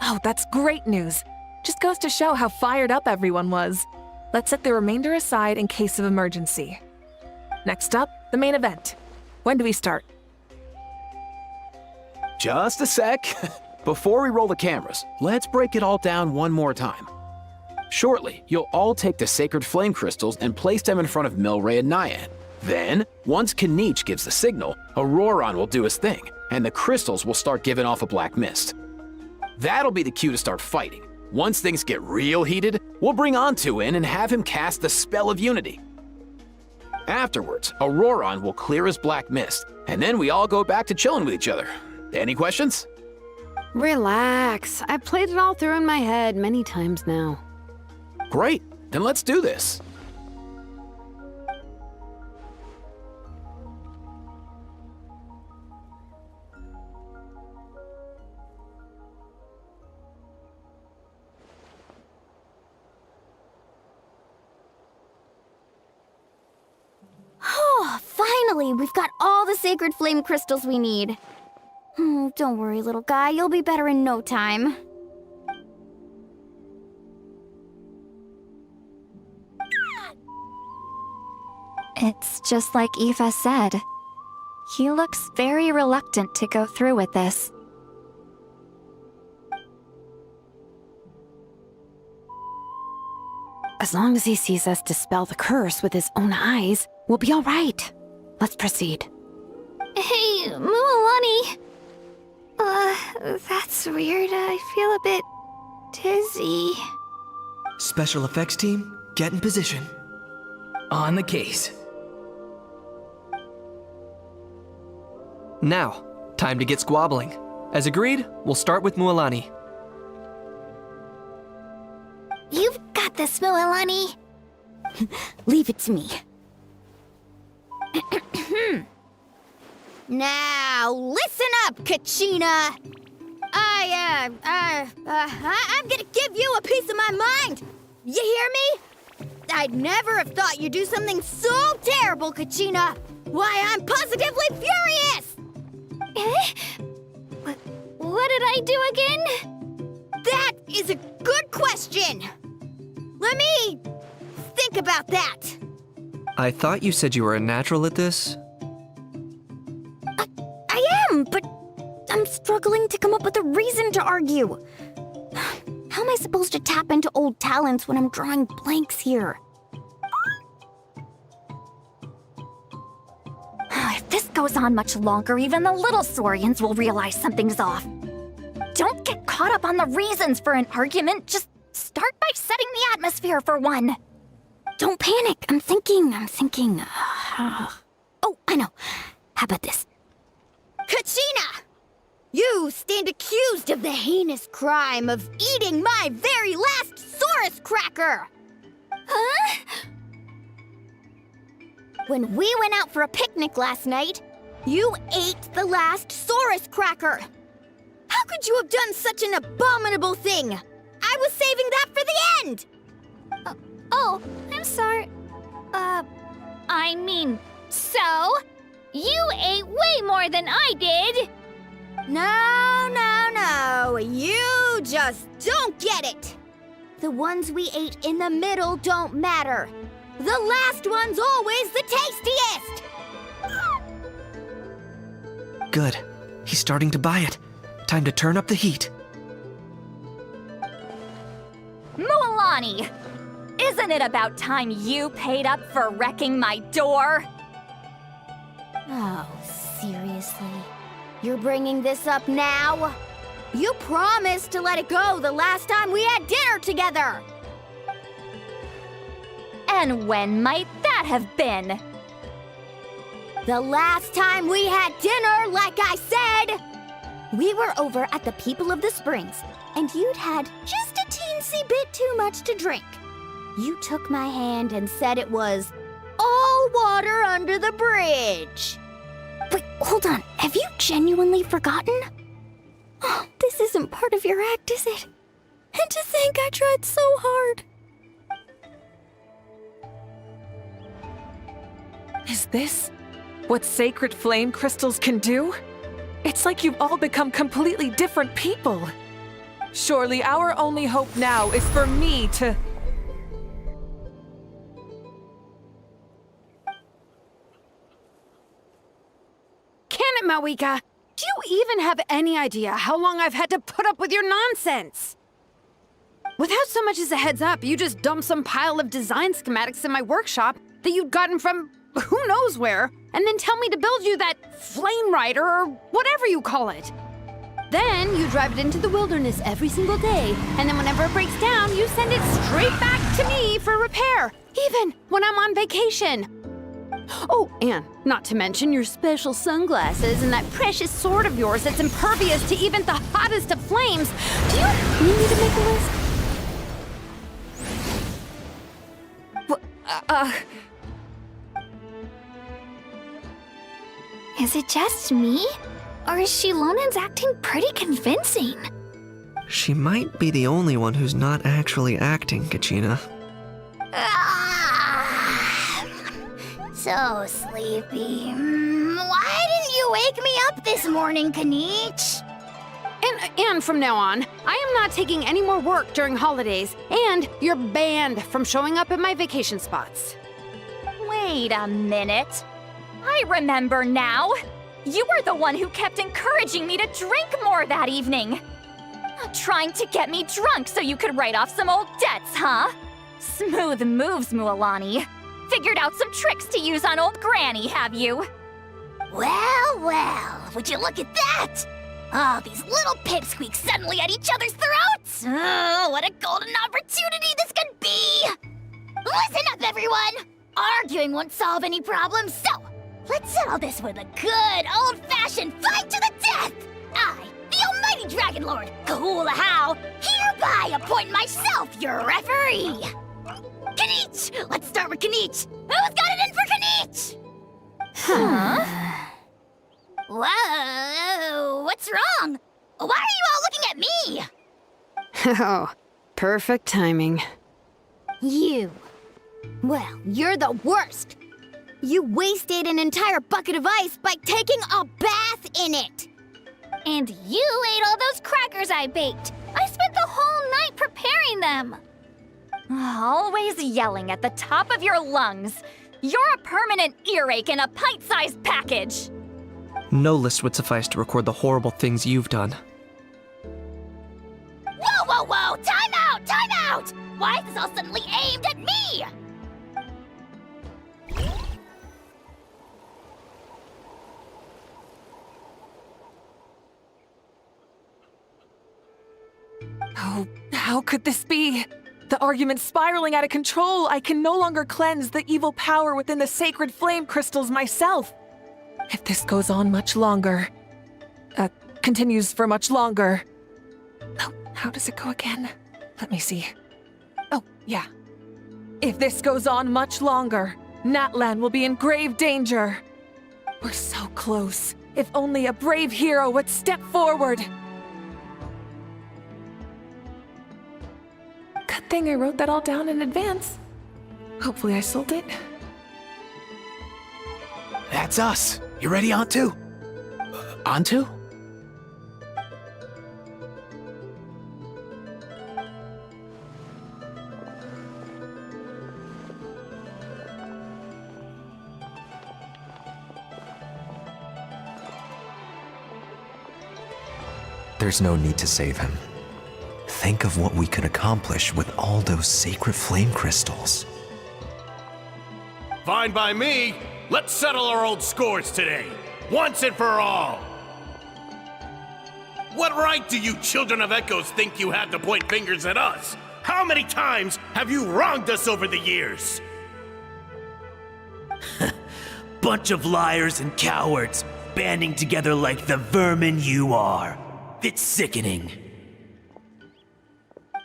Oh, that's great news. Just goes to show how fired up everyone was. Let's set the remainder aside in case of emergency. Next up, the main event. When do we start? Just a sec. Before we roll the cameras, let's break it all down one more time. Shortly, you'll all take the sacred flame crystals and place them in front of Milray and Nyan. Then, once Kinich gives the signal, Ororon will do his thing, and the crystals will start giving off a black mist. That'll be the cue to start fighting. Once things get real heated, we'll bring Antu in and have him cast the spell of unity. Afterwards, Ororon will clear his black mist, and then we all go back to chilling with each other. Any questions? Relax. I played it all through in my head many times now. Great, then let's do this. Oh, Finally, we've got all the sacred flame crystals we need. Don't worry, little guy. You'll be better in no time. It's just like Eva said. He looks very reluctant to go through with this. As long as he sees us dispel the curse with his own eyes, we'll be all right. Let's proceed. Hey, mualani. That's weird. I feel a bit dizzy. Special effects team, get in position. On the case. Now, time to get squabbling. As agreed, we'll start with Mualani. You've got this, mualani. Leave it to me. Now, listen up, Kachina. I'm gonna give you a piece of my mind. You hear me? I'd never have thought you'd do something so terrible, Kachina. Why, I'm positively furious! What did I do again? That is a good question. Let me think about that. I thought you said you were a natural at this. I am, but I'm struggling to come up with a reason to argue. How am I supposed to tap into old talents when I'm drawing blanks here? If this goes on much longer, even the little Saurians will realize something's off. Don't get caught up on the reasons for an argument. Just start by setting the atmosphere for one. Don't panic. I'm thinking. Oh, I know. How about this? Kachina! You stand accused of the heinous crime of eating my very last Saurus cracker! Huh? When we went out for a picnic last night, you ate the last Saurus cracker! How could you have done such an abominable thing? I was saving that for the end! Oh, I'm sorry. I mean, so? You ate way more than I did! No. You just don't get it! The ones we ate in the middle don't matter. The last one's always the tastiest! Good. He's starting to buy it. Time to turn up the heat. Mualani! Isn't it about time you paid up for wrecking my door? Oh, seriously? You're bringing this up now? You promised to let it go the last time we had dinner together! And when might that have been? The last time we had dinner, like I said! We were over at the People of the Springs, and you'd had just a teensy bit too much to drink. You took my hand and said it was all water under the bridge. Wait, hold on. Have you genuinely forgotten? Oh, this isn't part of your act, is it? And to think I tried so hard. Is this what sacred flame crystals can do? It's like you've all become completely different people. Surely our only hope now is for me to... Can it, Mavuika? Do you even have any idea how long I've had to put up with your nonsense? Without so much as a heads up, you just dumped some pile of design schematics in my workshop that you'd gotten from who knows where, and then tell me to build you that flame rider or whatever you call it. Then you drive it into the wilderness every single day, and then whenever it breaks down, you send it straight back to me for repair, even when I'm on vacation. Oh, and not to mention your special sunglasses and that precious sword of yours that's impervious to even the hottest of flames. Do you need me to make a list? Is it just me? Or is Xilonen's acting pretty convincing? She might be the only one who's not actually acting, Kachina. So sleepy. Why didn't you wake me up this morning, Kinich? And from now on, I am not taking any more work during holidays, and you're banned from showing up at my vacation spots. Wait a minute. I remember now. You were the one who kept encouraging me to drink more that evening. Trying to get me drunk so you could write off some old debts, huh? Smooth moves, Mualani. Figured out some tricks to use on old Granny, have you? Well, would you look at that? Oh, these little pipsqueaks suddenly at each other's throats! Oh, what a golden opportunity this could be! Listen up, everyone! Arguing won't solve any problems, so let's settle this with a good old-fashioned fight to the death! I, the almighty Dragon Lord, Kahula, hereby appoint myself your referee! Kinich! Let's start with Kinich! Who's got it in for Kinich? Huh? Whoa, what's wrong? Why are you all looking at me? Oh, perfect timing. You. Well, you're the worst. You wasted an entire bucket of ice by taking a bath in it. And you ate all those crackers I baked. I spent the whole night preparing them. Always yelling at the top of your lungs. You're a permanent earache in a pint-sized package. No list would suffice to record the horrible things you've done. Whoa! Time out! Why is this all suddenly aimed at me? Oh, how could this be? The argument's spiraling out of control. I can no longer cleanse the evil power within the sacred flame crystals myself. If this goes on much longer, continues for much longer. Oh, how does it go again? Let me see. Oh, yeah. If this goes on much longer, Natlan will be in grave danger. We're so close. If only a brave hero would step forward. Good thing I wrote that all down in advance. Hopefully I sold it. That's us. You ready, Antu? Antu? There's no need to save him. Think of what we could accomplish with all those sacred flame crystals. Fine by me. Let's settle our old scores today, once and for all. What right do you children of Echoes think you have to point fingers at us? How many times have you wronged us over the years? Bunch of liars and cowards, banding together like the vermin you are. It's sickening.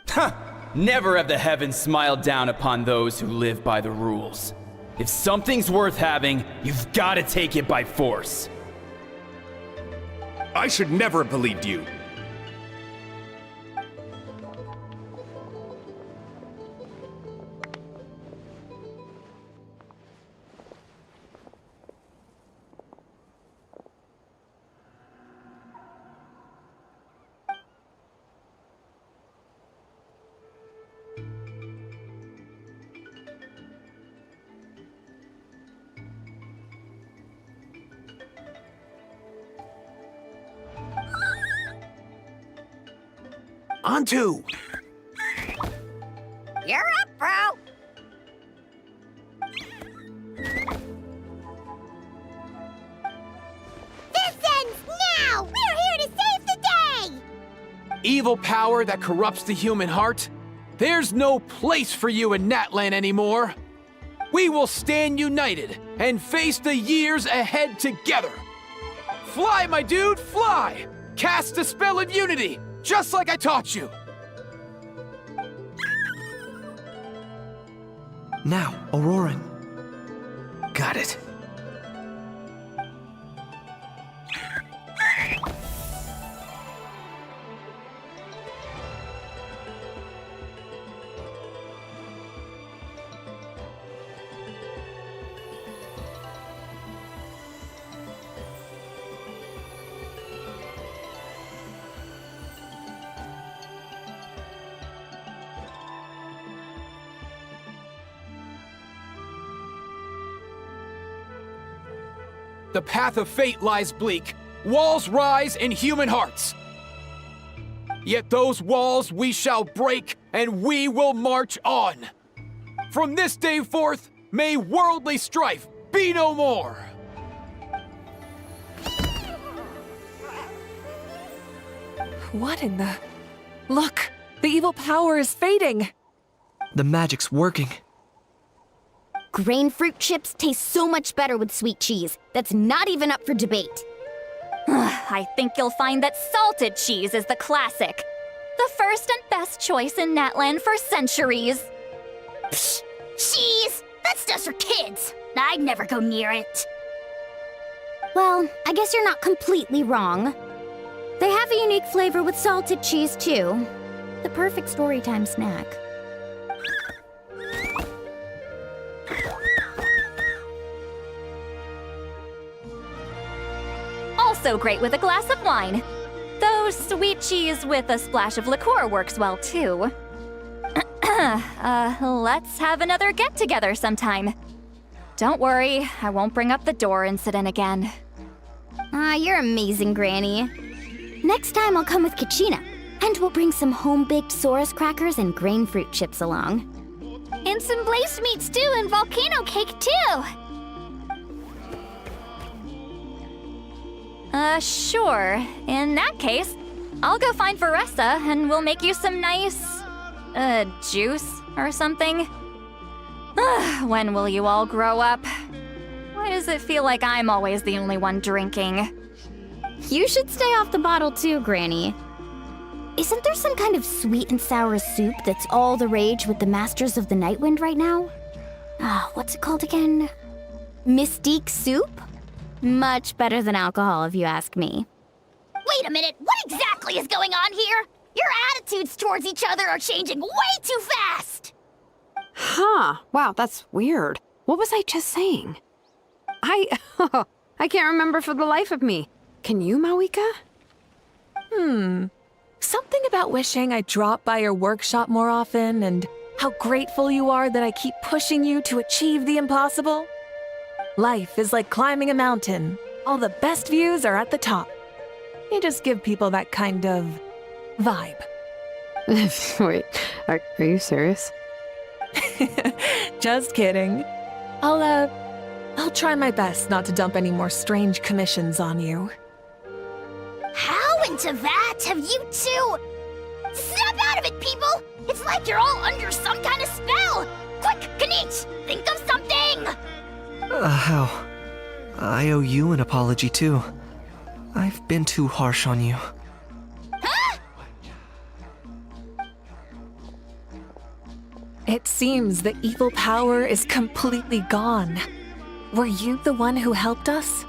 Huh! Never have the heavens smiled down upon those who live by the rules. If something's worth having, you've got to take it by force. I should never have believed you. Antu! You're up, bro! This ends now! We're here to save the day! Evil power that corrupts the human heart? There's no place for you in Natlan anymore! We will stand united and face the years ahead together! Fly, my dude, fly! Cast a spell of unity, just like I taught you! Now, ororon. Got it. the path of fate lies bleak. Walls rise in human hearts. Yet those walls we shall break, and we will march on. From this day forth, may worldly strife be no more. What in the... Look! The evil power is fading! The magic's working. Grain fruit chips taste so much better with sweet cheese. That's not even up for debate. I think you'll find that salted cheese is the classic. The first and best choice in Natlan for centuries. Psh! Cheese! That's just for kids! I'd never go near it. Well, I guess you're not completely wrong. They have a unique flavor with salted cheese, too. The perfect storytime snack. Also great with a glass of wine. Though sweet cheese with a splash of liqueur works well, too. Let's have another get-together sometime. Don't worry, I won't bring up the door incident again. You're amazing, Granny. Next time I'll come with Kachina, and we'll bring some home-baked Saurus crackers and grain fruit chips along. And some blaze meat stew and volcano cake, too! Sure. In that case, I'll go find Varesa and we'll make you some nice, juice or something. When will you all grow up? Why does it feel like I'm always the only one drinking? You should stay off the bottle too, Granny. Isn't there some kind of sweet and sour soup that's all the rage with the Masters of the Nightwind right now? What's it called again? Mystique soup? Much better than alcohol, if you ask me. Wait a minute, what exactly is going on here? Your attitudes towards each other are changing way too fast! Huh. Wow, that's weird. What was I just saying? I can't remember for the life of me. Can you, Mavuika? Something about wishing I dropped by your workshop more often and how grateful you are that I keep pushing you to achieve the impossible. Life is like climbing a mountain. All the best views are at the top. You just give people that kind of vibe. Wait, are you serious? Just kidding. I'll try my best not to dump any more strange commissions on you. How into that have you two? Snap out of it, people! It's like you're all under some kind of spell! Quick, Kinich, think of something! How? I owe you an apology too. I've been too harsh on you. Huh? It seems the evil power is completely gone. Were you the one who helped us?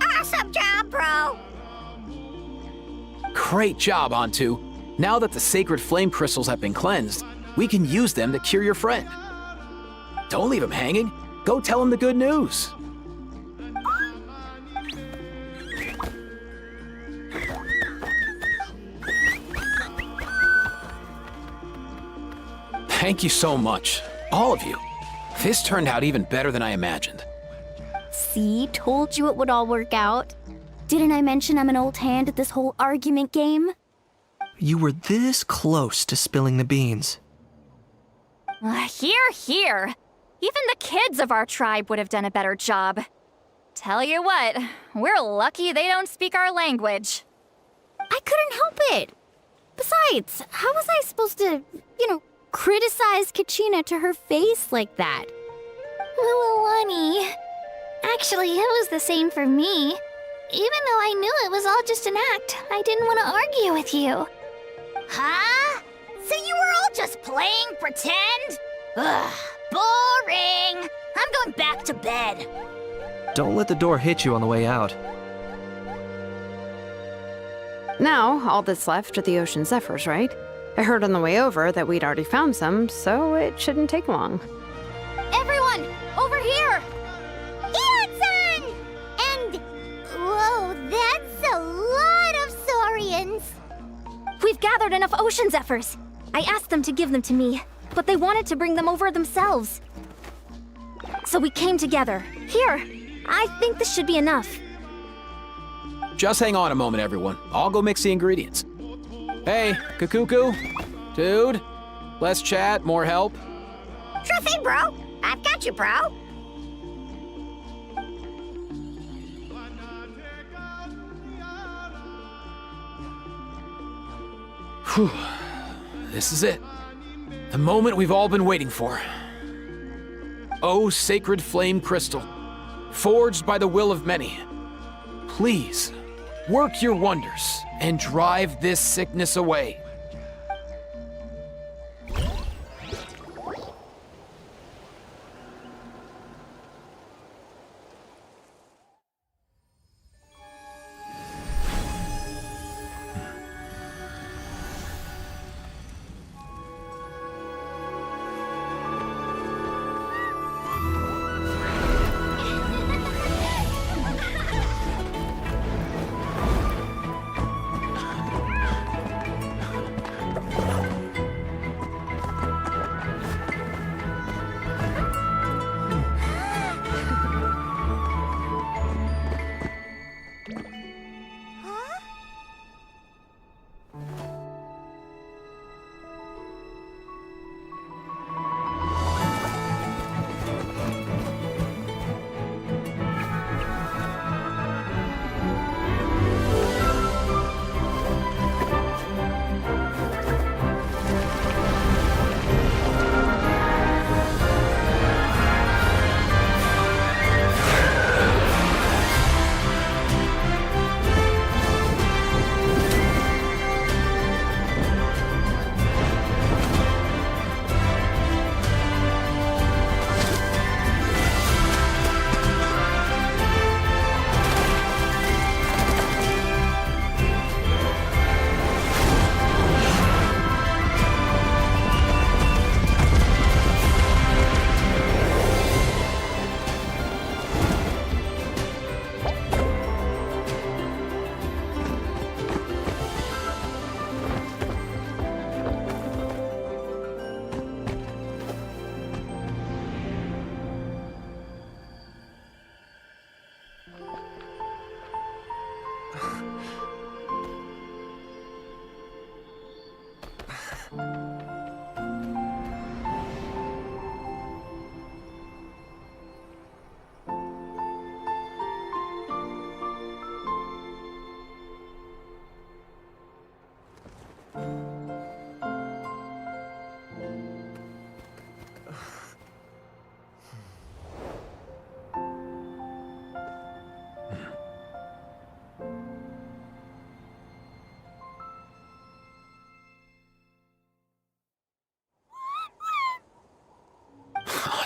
Awesome job, bro! Great job, Antu. Now that the sacred flame crystals have been cleansed, we can use them to cure your friend. Don't leave him hanging. Go tell him the good news. Thank you so much, all of you. This turned out even better than I imagined. See, told you it would all work out. Didn't I mention I'm an old hand at this whole argument game? You were this close to spilling the beans. Here. Even the kids of our tribe would have done a better job. Tell you what, we're lucky they don't speak our language. I couldn't help it. Besides, how was I supposed to, criticize Kachina to her face like that? Mualani. Actually, it was the same for me. Even though I knew it was all just an act, I didn't want to argue with you. Huh? So you were all just playing pretend? Ugh, boring! I'm going back to bed. Don't let the door hit you on the way out. Now, all that's left are the ocean zephyrs, right? I heard on the way over that we'd already found some, so it shouldn't take long. Everyone, over here! Iansan! And... whoa, that's a lot of saurians! We've gathered enough ocean zephyrs. I asked them to give them to me. but they wanted to bring them over themselves. So we came together. Here, I think this should be enough. Just hang on a moment, everyone. I'll go mix the ingredients. Hey, Kakuku? Dude? Less chat, more help? Sure thing, bro. I've got you, bro. Whew. This is it. The moment we've all been waiting for. Oh, sacred flame crystal, forged by the will of many. Please, work your wonders and drive this sickness away.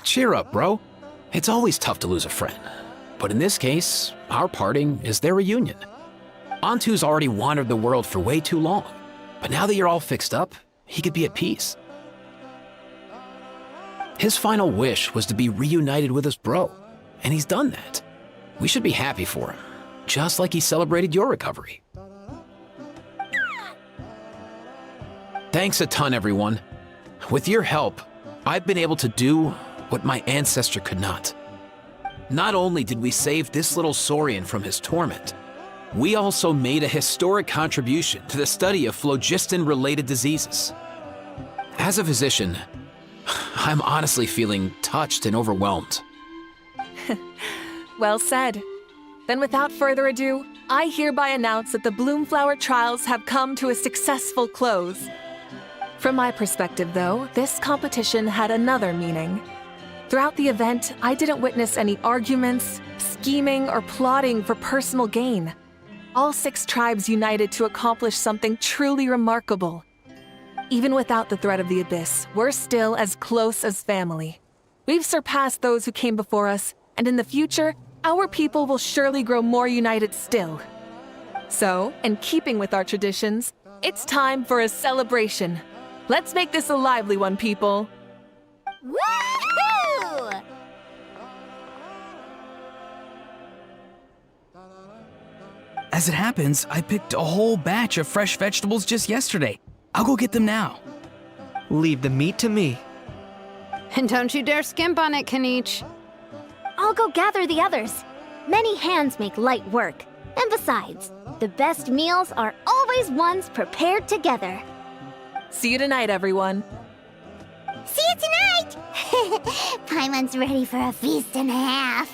Cheer up, bro. It's always tough to lose a friend. But in this case, our parting is their reunion. Antu's already wandered the world for way too long. But now that you're all fixed up, he could be at peace. His final wish was to be reunited with his bro, and he's done that. We should be happy for him, just like he celebrated your recovery. Thanks a ton, everyone. With your help, I've been able to do what my ancestor could not. Not only did we save this little saurian from his torment, we also made a historic contribution to the study of phlogiston-related diseases. As a physician, I'm honestly feeling touched and overwhelmed. Well said. Then without further ado, I hereby announce that the Bloomflower trials have come to a successful close. From my perspective, though, this competition had another meaning. Throughout the event, I didn't witness any arguments, scheming, or plotting for personal gain. All 6 tribes united to accomplish something truly remarkable. Even without the threat of the Abyss, we're still as close as family. We've surpassed those who came before us, and in the future, our people will surely grow more united still. So, in keeping with our traditions, it's time for a celebration. Let's make this a lively one, people. Woohoo! As it happens, I picked a whole batch of fresh vegetables just yesterday. I'll go get them now. Leave the meat to me. And don't you dare skimp on it, Kinich. I'll go gather the others. Many hands make light work. And besides, the best meals are always ones prepared together. See you tonight, everyone. See you tonight! Paimon's ready for a feast and a half.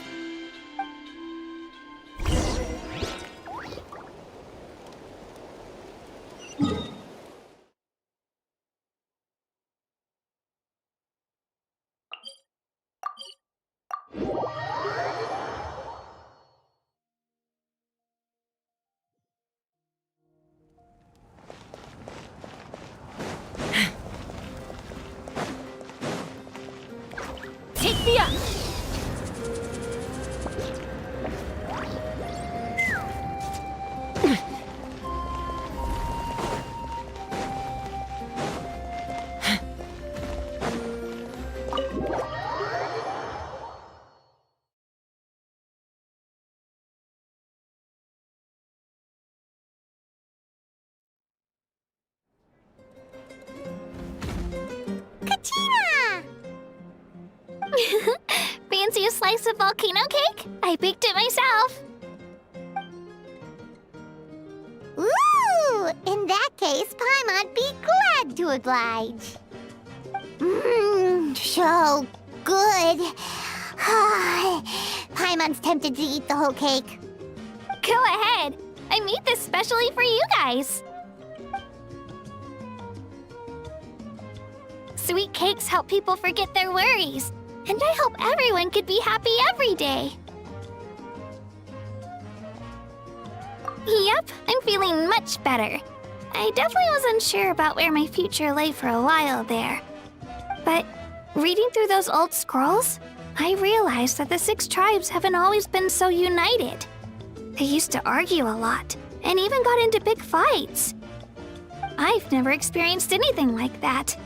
Take me up! Kachina! Fancy a slice of volcano cake? I baked it myself. Ooh! In that case, Paimon'd be glad to oblige. Mmm, so good. Paimon's tempted to eat the whole cake. Go ahead. I made this specially for you guys. Sweet cakes help people forget their worries. And I hope everyone could be happy every day. Yep, I'm feeling much better. I definitely was unsure about where my future lay for a while there. But reading through those old scrolls, I realized that the 6 tribes haven't always been so united. They used to argue a lot, and even got into big fights. I've never experienced anything like that.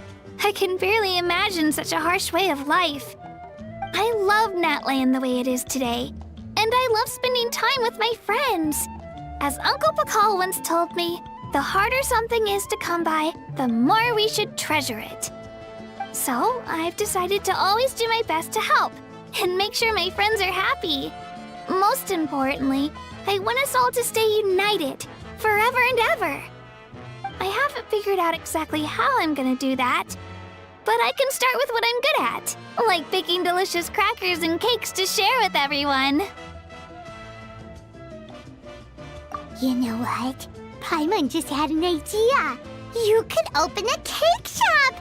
I can barely imagine such a harsh way of life. I love Natlan the way it is today, and I love spending time with my friends. As Uncle Pakal once told me, the harder something is to come by, the more we should treasure it. So I've decided to always do my best to help and make sure my friends are happy. Most importantly, I want us all to stay united, forever and ever. I haven't figured out exactly how I'm gonna do that, but I can start with what I'm good at, like baking delicious crackers and cakes to share with everyone. You know what? Paimon just had an idea. You could open a cake shop.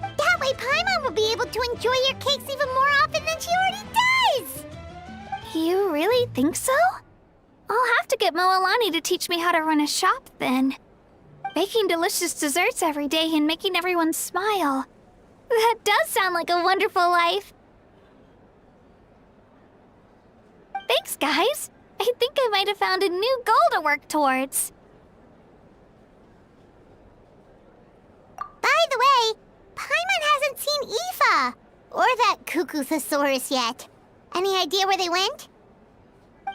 That way Paimon will be able to enjoy your cakes even more often than she already does. You really think so? I'll have to get Mualani to teach me how to run a shop then. Baking delicious desserts every day and making everyone smile. That does sound like a wonderful life. Thanks, guys. I think I might have found a new goal to work towards. By the way, Paimon hasn't seen Aoife or that Cuckoo-thesaurus yet. Any idea where they went?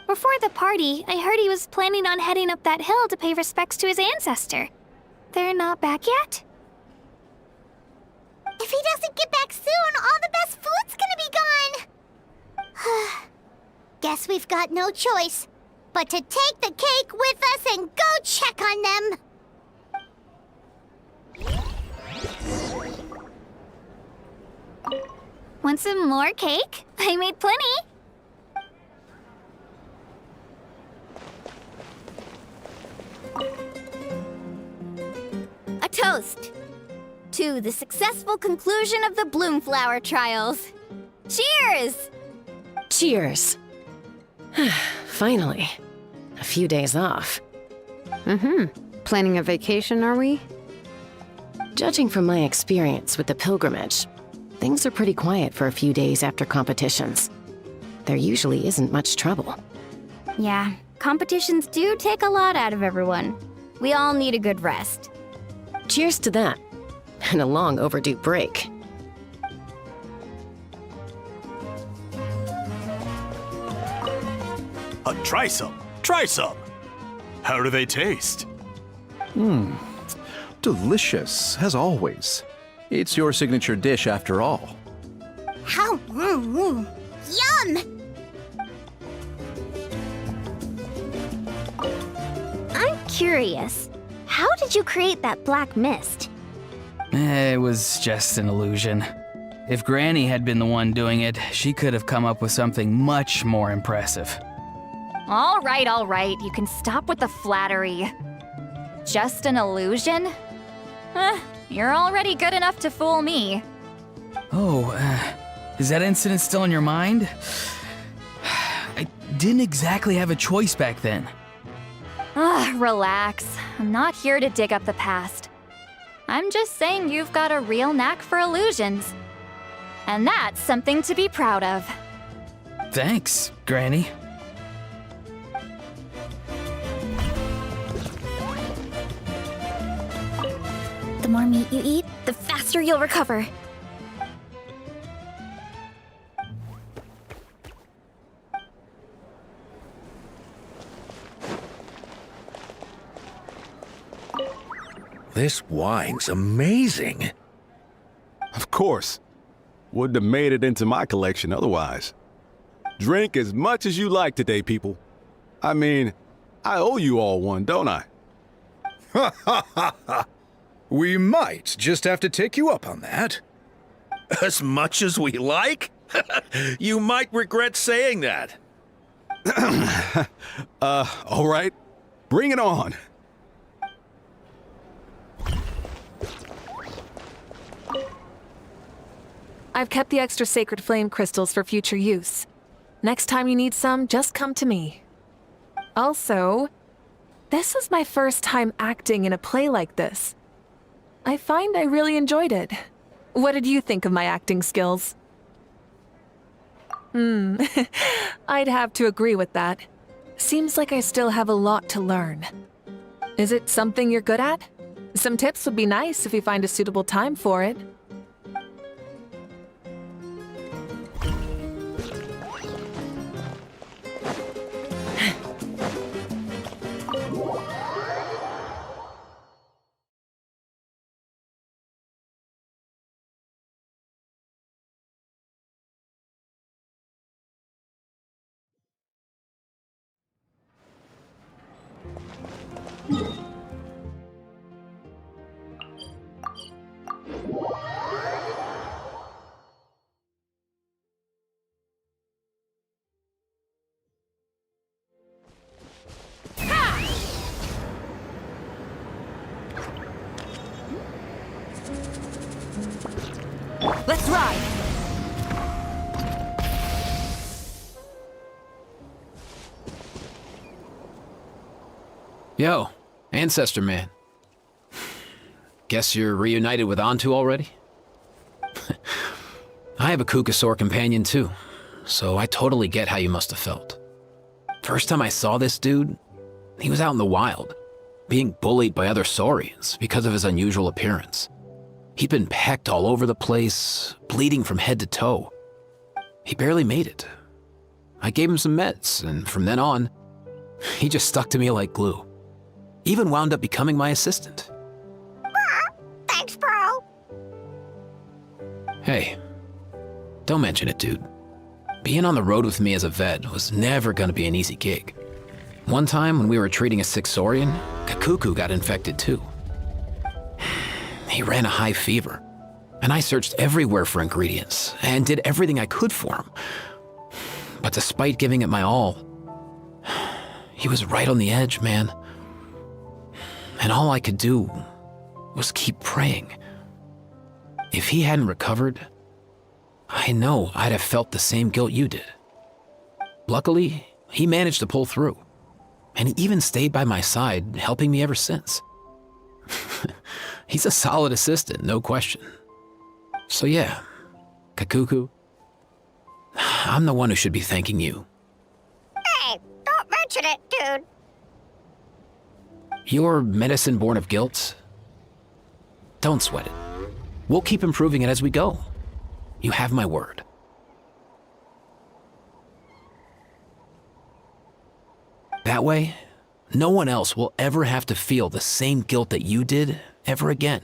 Before the party, I heard he was planning on heading up that hill to pay respects to his ancestor. They're not back yet? If he doesn't get back soon, all the best food's gonna be gone. Guess we've got no choice but to take the cake with us and go check on them. Want some more cake? I made plenty. A toast to the successful conclusion of the Bloomflower trials. Cheers! Cheers. Finally. A few days off. Planning a vacation, are we? Judging from my experience with the pilgrimage, things are pretty quiet for a few days after competitions. There usually isn't much trouble. Yeah, competitions do take a lot out of everyone. We all need a good rest. Cheers to that. And a long overdue break. Try some. Try some. How do they taste? Delicious, as always. It's your signature dish after all. How? Yum! I'm curious. How did you create that black mist? It was just an illusion. If Granny had been the one doing it, she could have come up with something much more impressive. All right, you can stop with the flattery. Just an illusion? You're already good enough to fool me. Oh, is that incident still in your mind? I didn't exactly have a choice back then. Relax. I'm not here to dig up the past. I'm just saying you've got a real knack for illusions. And that's something to be proud of. Thanks, Granny. The more meat you eat, the faster you'll recover. This wine's amazing. Of course. Wouldn't have made it into my collection otherwise. Drink as much as you like today, people. I mean, I owe you all one, don't I? Ha ha ha ha! We might just have to take you up on that. As much as we like? You might regret saying that. All right. Bring it on. I've kept the extra sacred flame crystals for future use. Next time you need some, just come to me. Also, this is my first time acting in a play like this. I find I really enjoyed it. What did you think of my acting skills? I'd have to agree with that. Seems like I still have a lot to learn. Is it something you're good at? Some tips would be nice if you find a suitable time for it. Let's ride! Yo, Ancestor Man. Guess you're reunited with Antu already? I have a Kukasaur companion too, so I totally get how you must have felt. First time I saw this dude, he was out in the wild, being bullied by other Saurians because of his unusual appearance. He'd been pecked all over the place, bleeding from head to toe. He barely made it. I gave him some meds, and from then on, he just stuck to me like glue. Even wound up becoming my assistant. Thanks, bro. Hey, don't mention it, dude. Being on the road with me as a vet was never gonna be an easy gig. One time when we were treating a sick Saurian, Kakuku got infected too. He ran a high fever, and I searched everywhere for ingredients and did everything I could for him. But despite giving it my all, he was right on the edge, man. And all I could do was keep praying. If he hadn't recovered, I know I'd have felt the same guilt you did. Luckily, he managed to pull through, and he even stayed by my side, helping me ever since. He's a solid assistant, no question. So yeah, Kakuku, I'm the one who should be thanking you. Hey, don't mention it, dude. Your medicine born of guilt? Don't sweat it. We'll keep improving it as we go. You have my word. That way, no one else will ever have to feel the same guilt that you did ever again.